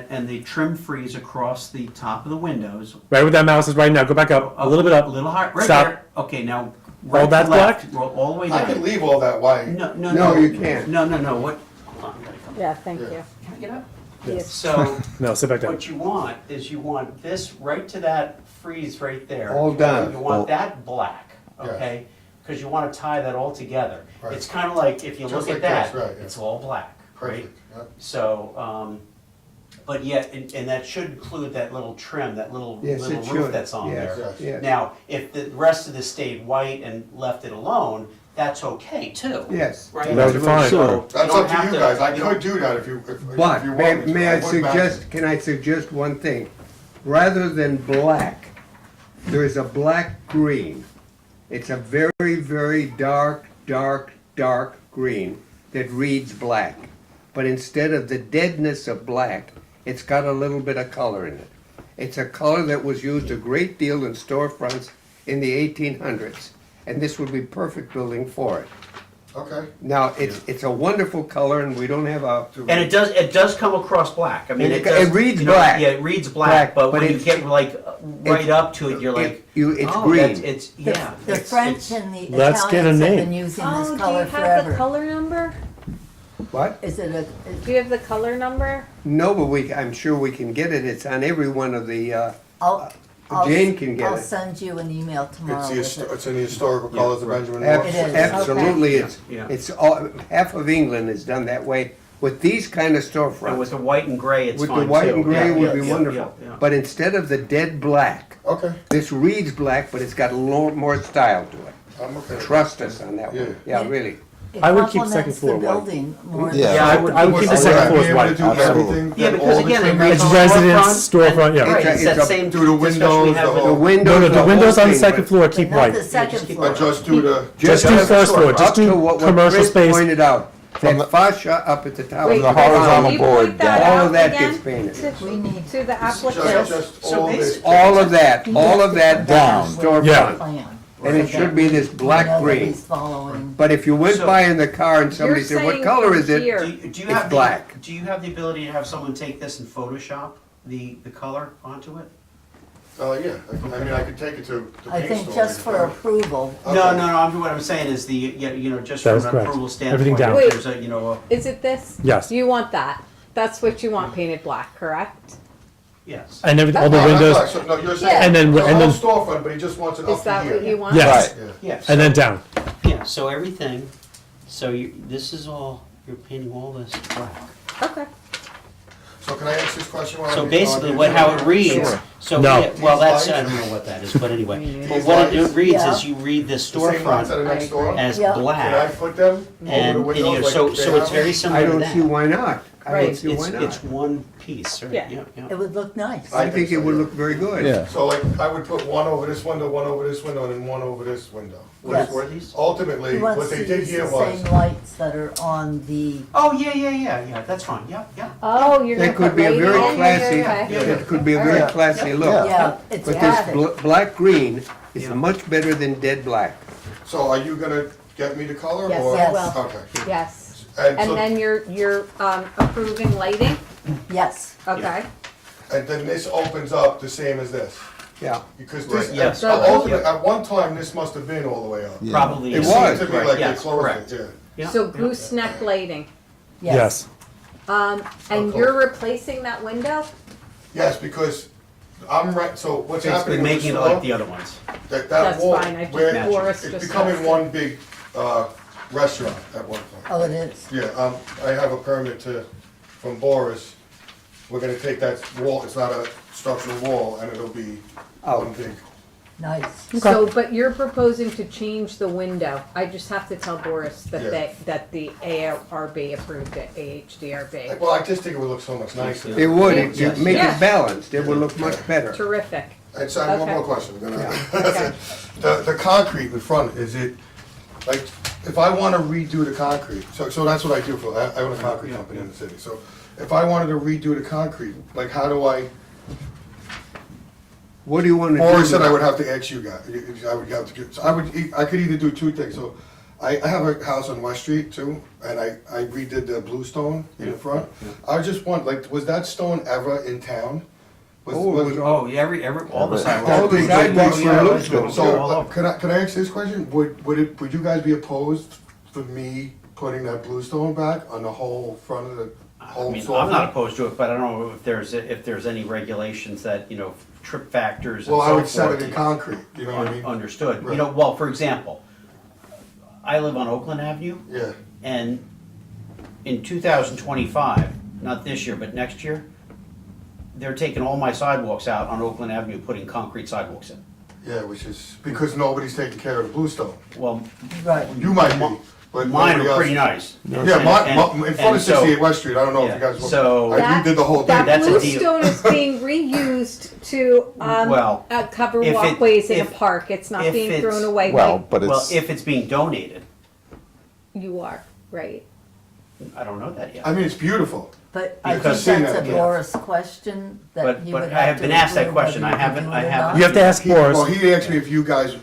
and the trim frieze across the top of the windows. Right where that mouse is right now. Go back up. A little bit A up. little higher, right Stop. there. Okay, now right that to left, black? roll all the way I down. can leave all that white. No, no, No, no. you can't. No, no, no, what, hold on, I gotta come. Yeah, thank Yeah. you. Can I get up? Yes. So, No, sit back down. what you want is you want this right to that freeze right there. All done. You want that black, okay? Because you want to tie that all together. Right. It's kind of like, if you Just look at like this, that, right, yeah. it's all black, right? Perfect, yeah. So, but yet, and that should include that little trim, that little Yes, it roof should. that's on Yes, there. Yes. yes. Now, if the rest of this stayed white and left it alone, that's okay too. Yes. Right? That would be fine. So Sure. That's don't up to have you guys, I you don't- could do that if you But, want me to. may I wouldn't matter. suggest, can I suggest one thing? Rather than black, there is a black green. It's a very, very dark, dark, dark green that reads black. But instead of the deadness of black, it's got a little bit of color in it. It's a color that was used a great deal in storefronts in the 1800s, and this would be perfect building for it. Okay. Now, it's a wonderful color, and we don't have a. And it does come across black. I mean, And it does. it reads you know, black. Yeah, it reads Black, black, but but when you it's- get like right up to it, you're like, It's oh, green. it's, The, yeah. the it's- French it's- and the Let's get a Italians have name. been using Oh, this do you color have the forever. color number? What? Is it a, Do you have the color number? No, but I'm sure we can get it. It's on every one of the, I'll, Jane can get I'll it. send you an email tomorrow with it. It's in the historical colors of Benjamin ab- Moore. It is. absolutely, Okay. it's, Yeah. it's all, half of England is done that way. With these kind of And with storefronts, the white and gray, it's with fine the white too. and gray Yeah, would yeah, be yeah, wonderful. yeah, yeah. But instead of the dead black, Okay, this reads black, but it's got a little more style to it. I'm okay. Trust us on that Yeah. one. Yeah, really. It I would keep complements second floor the white. building more Yeah. than. Yeah, I would keep the second floor Be white. able to do Absolutely. everything. Yeah, that because all the again, it trim reads It's is. residence, storefront, yeah. Right, it's It's that a- same. do the especially windows, we have the it- whole- The windows. No, no, the windows on the thing, second but floor keep Not white. the second just keep floor. But just do the. Just do up- first floor, just up to do what commercial Chris space. pointed out, From that fascia up at the top. Wait, the Chris, horizontal can you board point that down. All of out that again gets painted. to- We need To the Just, applicant. just So all this. basically- All of that Down. storefront. Yeah. Plan. And it should be this I know black that green. he's following. But if you went So- by in the car and somebody You're said, what saying color from is it? here- Do you It's have black. Do you have the ability to have someone take this and Photoshop the color onto it? Yeah, I mean, I could take it to the I paint think store. just for approval, Okay. No, no, no. What I'm saying is just That from is an correct. approval Everything standpoint, down. if Wait. there's a Is it this? Yes. You want that? That's what you want painted black, correct? yes. And every, all the No, that's windows, right. So, no, you're saying. And then- the and whole then- storefront, but he just wants it Is up that to what you here. want? yes, Yeah. Yeah. and then down. Yeah. So everything. So this is all. You're painting all this black. Okay. So can I ask this question while So I'm- basically, while I'm- how it reads. Sure. So No. yeah, well, that's These I lights? don't know what that is, but anyway. But These what it lights? reads Yeah. is you read this The same ones that storefront are next door? as Yeah. Can I black, put them over the and windows like so they so it's have? very I similar to don't that. see why not. I don't Right. see why It's not. one piece, right? Yeah. Yeah. it would look nice. I think it would look very good. Yeah. So like, I would put one over this window, one over this window, and then one over this window. Yes. Where are these? Ultimately, He wants what they to did use here the was, same lights that are on the, Oh yeah. That's fine. Yeah. Oh, you're gonna That could put be a lighting very in? classy, Okay. it could be a very Yeah. classy look. yeah, it's But added. this black green is Yeah. much better than dead black. so are you gonna get me the color? Yes, or- I Yes. will. Okay. Yes. And And so, then you're approving lighting? Yes, Okay. and then this opens up the same as this, Yeah. because this, Right, yes. ultimately, at one time, this must have been all the way up. Yeah. Probably. It is. was. To me, Right, like they yes, closed correct. it, Yeah, So yeah, gooseneck lighting. yes. And Okay. you're replacing that window? Yes, because I'm right, so what's Basically happening with the making it like store, the other ones. that That's wall, fine, I just, where Boris it's just becoming asked. one big, restaurant at one point. Oh, it is. Yeah, I have a permit from Boris, we're gonna take that wall, it's not a structural wall, and it'll be Oh. one big. Nice. So, but you're proposing to change the window. I just have to tell Boris that Yeah. that the AHDRB approved it, AHDRB. Well, I just think it would look so much nicer. It would, it Yes. make Yeah. it balanced, it would look much better. Terrific. And so I have one Okay. more question, then Okay. the concrete in front, is it, like, if I wanna redo the concrete, so that's what I do for, I own a concrete company in the city, so if I wanted to redo the concrete, like, how do I, What do you want to do? Boris said I would have to ask you guys, I would have to get, so I could either do two things, so I have a house on West Street too, and I redid the blue stone in the front. I just want, like, was that stone ever in town? Oh, all the sidewalks. All the sidewalks were Yeah, bluestone. all So, over. can I ask this question? Would you guys be opposed for me putting that bluestone back on the whole front of the I whole mean, sofa? I'm not opposed to it, but I don't know if there's any regulations that, trip factors and Well, I so would set forth. it in concrete, you know what I mean? Understood. Right. Well, for example, I live on Oakland Avenue, Yeah, and in 2025, not this year, but next year, they're taking all my sidewalks out on Oakland Avenue, putting concrete sidewalks in. yeah, which is because nobody's taking care of the bluestone. Well, Right. You might be, but mine nobody are else. pretty nice. Yeah, And- in front of so- 68 West Street, I don't know if you Yeah, guys, so- I redid the whole thing. That That's a deal. bluestone is being reused to, Well, cover if it- walkways in a if- park, it's not if being it's- thrown away Well, like but Well, it's, if it's being donated, you are, right? I don't know that yet. I mean, it's beautiful. But I think Because- that's a Yeah. Boris question that he would But have to. I have been asked that agree question. whether I you haven't- do I it or haven't- not. You have to ask Well, Boris. he asked me if you guys,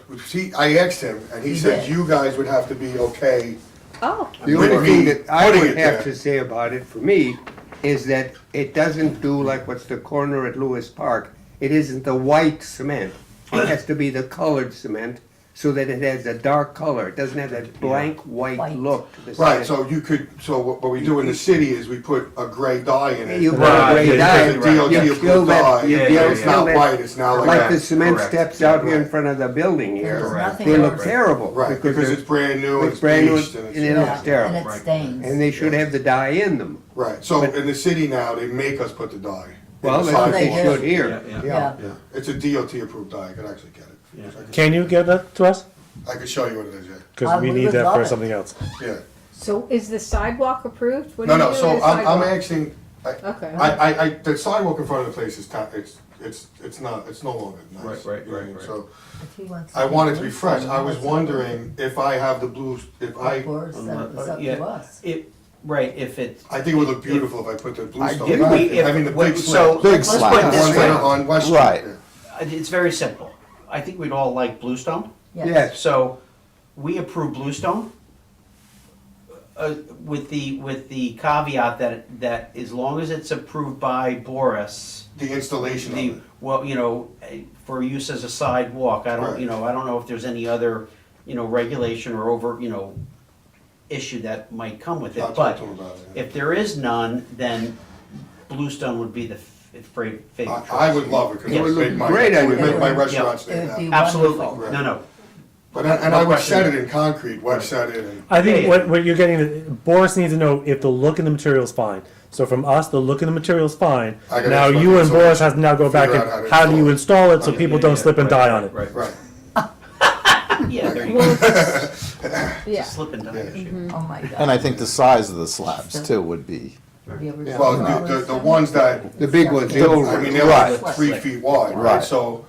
I asked him, and he He said did. you guys would have to be okay. Oh, The only thing that I Putting would it have there. to say about it, for me, is that it doesn't do like what's the corner at Lewis Park. It isn't the white cement. It has to be the colored cement, so that it has a dark color. It doesn't have that blank white White. look to the Right, cement. so you could, so what we do in the city is we put a gray dye in it. You put Right, a gray Because dye, it's a DOT you approved fill dye. that, you Yeah, fill It's not that- white, it's now like like the that. cement Correct. steps out here in Right. front of the building There's here. nothing They look over it. terrible. Right, because they're- it's brand new, it's it's brand new, bleached, and and it's. it looks terrible. And it stains. And they should have the dye in them. Right, so in the city now, they make us put the dye. in Well, the that's what they sidewalks. should here. Yeah, yeah. Yeah. Yeah, it's a DOT approved dye, I could actually get it. Yeah. Can you give that to us? I could show you what it is, yeah. Because we we need would that love for it. something else. Yeah, so is the sidewalk approved? What no, do you no, do so with the I'm sidewalk? asking, Okay. the sidewalk in front of the place is, it's not, it's no longer nice. Right, you know what I mean? right. So, If he wants I do want it to be bluestone, fresh, I was what's wondering if I have the blues, if I Boris said it was up Yeah. to us. Right, if it. I think it would look beautiful if I put the bluestone If back. we- I mean, the if- big so- slab. Big let's slab. put it The this ones way. that are on West Street. Right. yeah. It's very simple. I think we'd all like bluestone. Yes. So we approve bluestone with the caveat that as long as it's approved by Boris, The installation of it. for use as a sidewalk, I Right. don't know if there's any other, regulation or issue that might come with it. I'll talk But to him about it, yeah. if there is none, then bluestone would be the favorite choice. I would love it, because it would Yes. make my, Great it would idea. make my It would- restaurant It stand would out. be Absolutely, wonderful. no. But, and no I would question. set it in concrete, wet set it, and, I think Yeah, what you're getting, Boris needs to know if the look and the material is fine. So from us, the look and the material is fine. I gotta Now explain you it, and so Boris has to now go back figure and out how to how do you install it so Yeah, people yeah, don't yeah, slip and right, die on it. Right, right. yeah, there you Well, go. Yeah. Slip and die issue. Oh, my God. and I think the size of the slabs too would be, Have you ever seen Well, one? the ones that, The big ones, the old I ones. mean, they're Right. like 3 feet wide, right? Right. So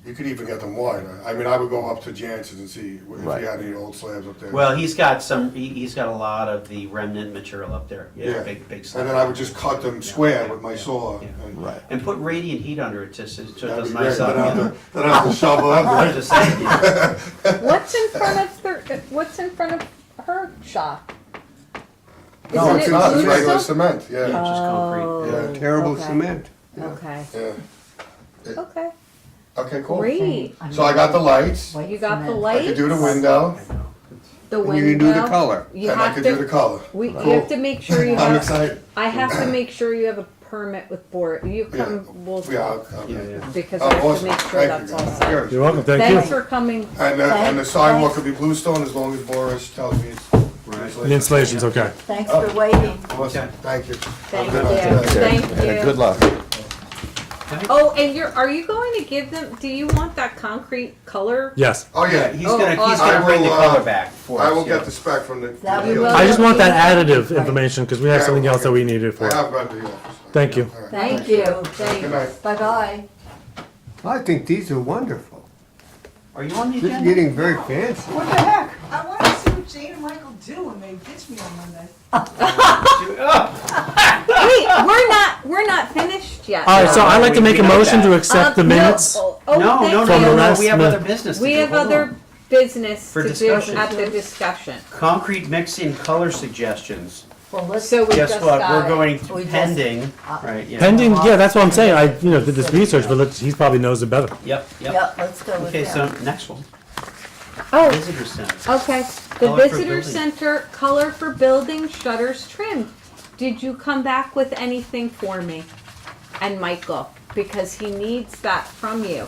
you could even get them wider. I mean, I would go up to Jansen's and see if Right. you had any old slabs up there. Well, he's got a lot of the remnant material up there. Yeah. Big slab. And then I would just cut them square with my saw. Yeah. and right. And put radiant heat under it so it that'd does be nice great. up. Then I have to shovel I'm up. just saying, yeah. What's in front of her shop? No, Isn't it's it not, it's bluestone? regular cement, yeah, Yeah, just concrete. Oh, Yeah. Terrible okay. cement. Okay, yeah. okay, Okay, cool. great. So I got the lights, White You got the cement. lights. I could do the window, The And you can do the window. color. You and I have could do the to, color. you Cool. have to make sure you I'm have, excited. I have to make sure you have a permit with Boris. You Yeah. come, we'll Yeah, talk, okay. because Oh, I have to awesome. make sure Thank that's you, all guys. set. Sure. You're welcome, thank Thanks you. for coming. And the Thanks. sidewalk could be bluestone as long as Boris tells me it's. The installation's okay. Thanks for waiting. Awesome, thank you. Thank Have a good you, night. thank And good you. luck. Oh, and are you going to give them, do you want that concrete color? Yes. Oh, yeah. He's Oh, gonna awesome. bring the I will, color back for us. I will yeah. get the spec from the. That the- we will. I just want that additive information because we have something else that we need it I for. have been to the office. Thank you. All right. Thank you, Good thanks. night. Bye-bye. I think these are wonderful. Are you on the This is agenda? getting very fancy. What the heck? I wanted to see what Jane and Michael do when they ditch me on Monday. Wait, we're not finished yet. All right, so I'd like to make a motion to accept the No, minutes. oh, No, thank no, you. From the no, last we have minute. other business to We do. have Hold other on. business For to do discussion. at the discussion. Concrete mixing color suggestions. Well, let's, So we Guess just what, got we're it. going We just- pending, right, yeah. Pending, yeah, that's what I'm saying. I, you know, did this research, but he probably knows it better. Yep, yeah, yep. let's go with Okay, so that. next one, Oh, visitor center. okay. The Color for visitor building. center, color for building, shutters trimmed. Did you come back with anything for me and Michael? Because he needs that from you.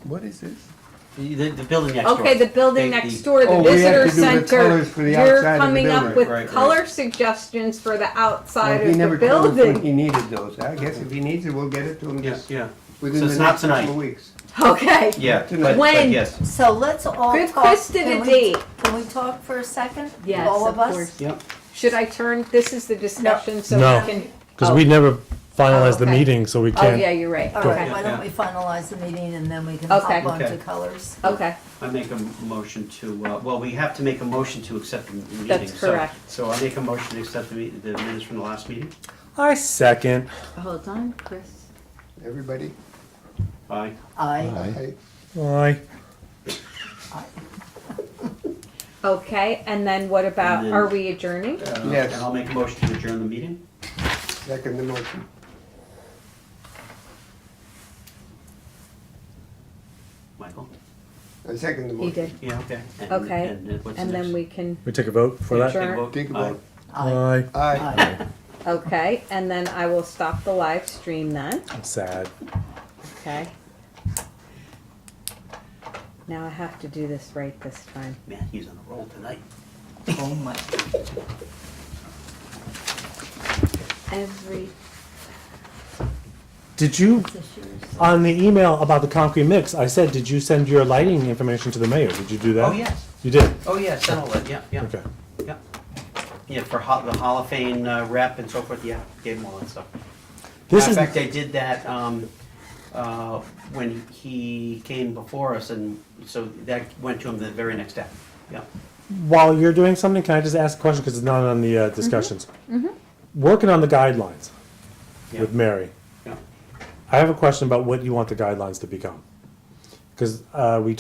What is this? The building next door. Okay, the building They- next door, the Oh, we have visitor to do the center. colors for the outside You're of the coming up building. with Right, right. color suggestions for the outside Well, he of never the told us when he building. needed those. I guess if he needs it, we'll get it to him Yeah, just yeah. within So the it's not next couple tonight. of weeks. Okay. Yeah, Tonight. but When? yes. So let's all Give talk. Kristen Can a we- date. Can we talk for a second? Yes, All of of us? course. Yep. Should I turn, this is the discussion, so No. we can. Because oh. we never finalized the okay. meeting, so we Oh, yeah, can't. you're right. All Okay. right, why Yeah. don't we finalize the meeting and then we can Okay. hop on to Okay. colors? Okay. I make a motion to, well, we have to make a motion to accept the meeting. That's so- correct. So I make a motion to accept the minutes from the last meeting. I second. Hold on, Chris. Everybody? Aye. Aye. Aye. Okay, and then what about, And then- are we adjourning? Yes. And I'll make a motion to adjourn the meeting. Second the motion. Michael? I second the He motion. did. Yeah, okay. Okay. And what's the And then next? we can, We take a vote for that? Sure. Vote? Take a Aye. vote. Aye. Aye. Aye. okay, and then I will stop the live stream then, I'm sad. okay? Now I have to do this right this time. Man, he's on a roll tonight. Oh my. Every, Did you, This is yours. on the email about the concrete mix, I said, did you send your lighting information to the mayor? Did you do that? Oh, yes. You did? Oh, yeah, send all that, yeah, yeah. Okay. Yeah, yeah, for the Hall of Fame rep and so forth, yeah, gave him all that stuff. This Matter is, of fact, I did that when he came before us, and so that went to him the very next day, yeah. while you're doing something, can I just ask a question, because it's not on the discussions? Working on the guidelines Yeah. with Mary. Yeah. I have a question about what you want the guidelines to become. Because we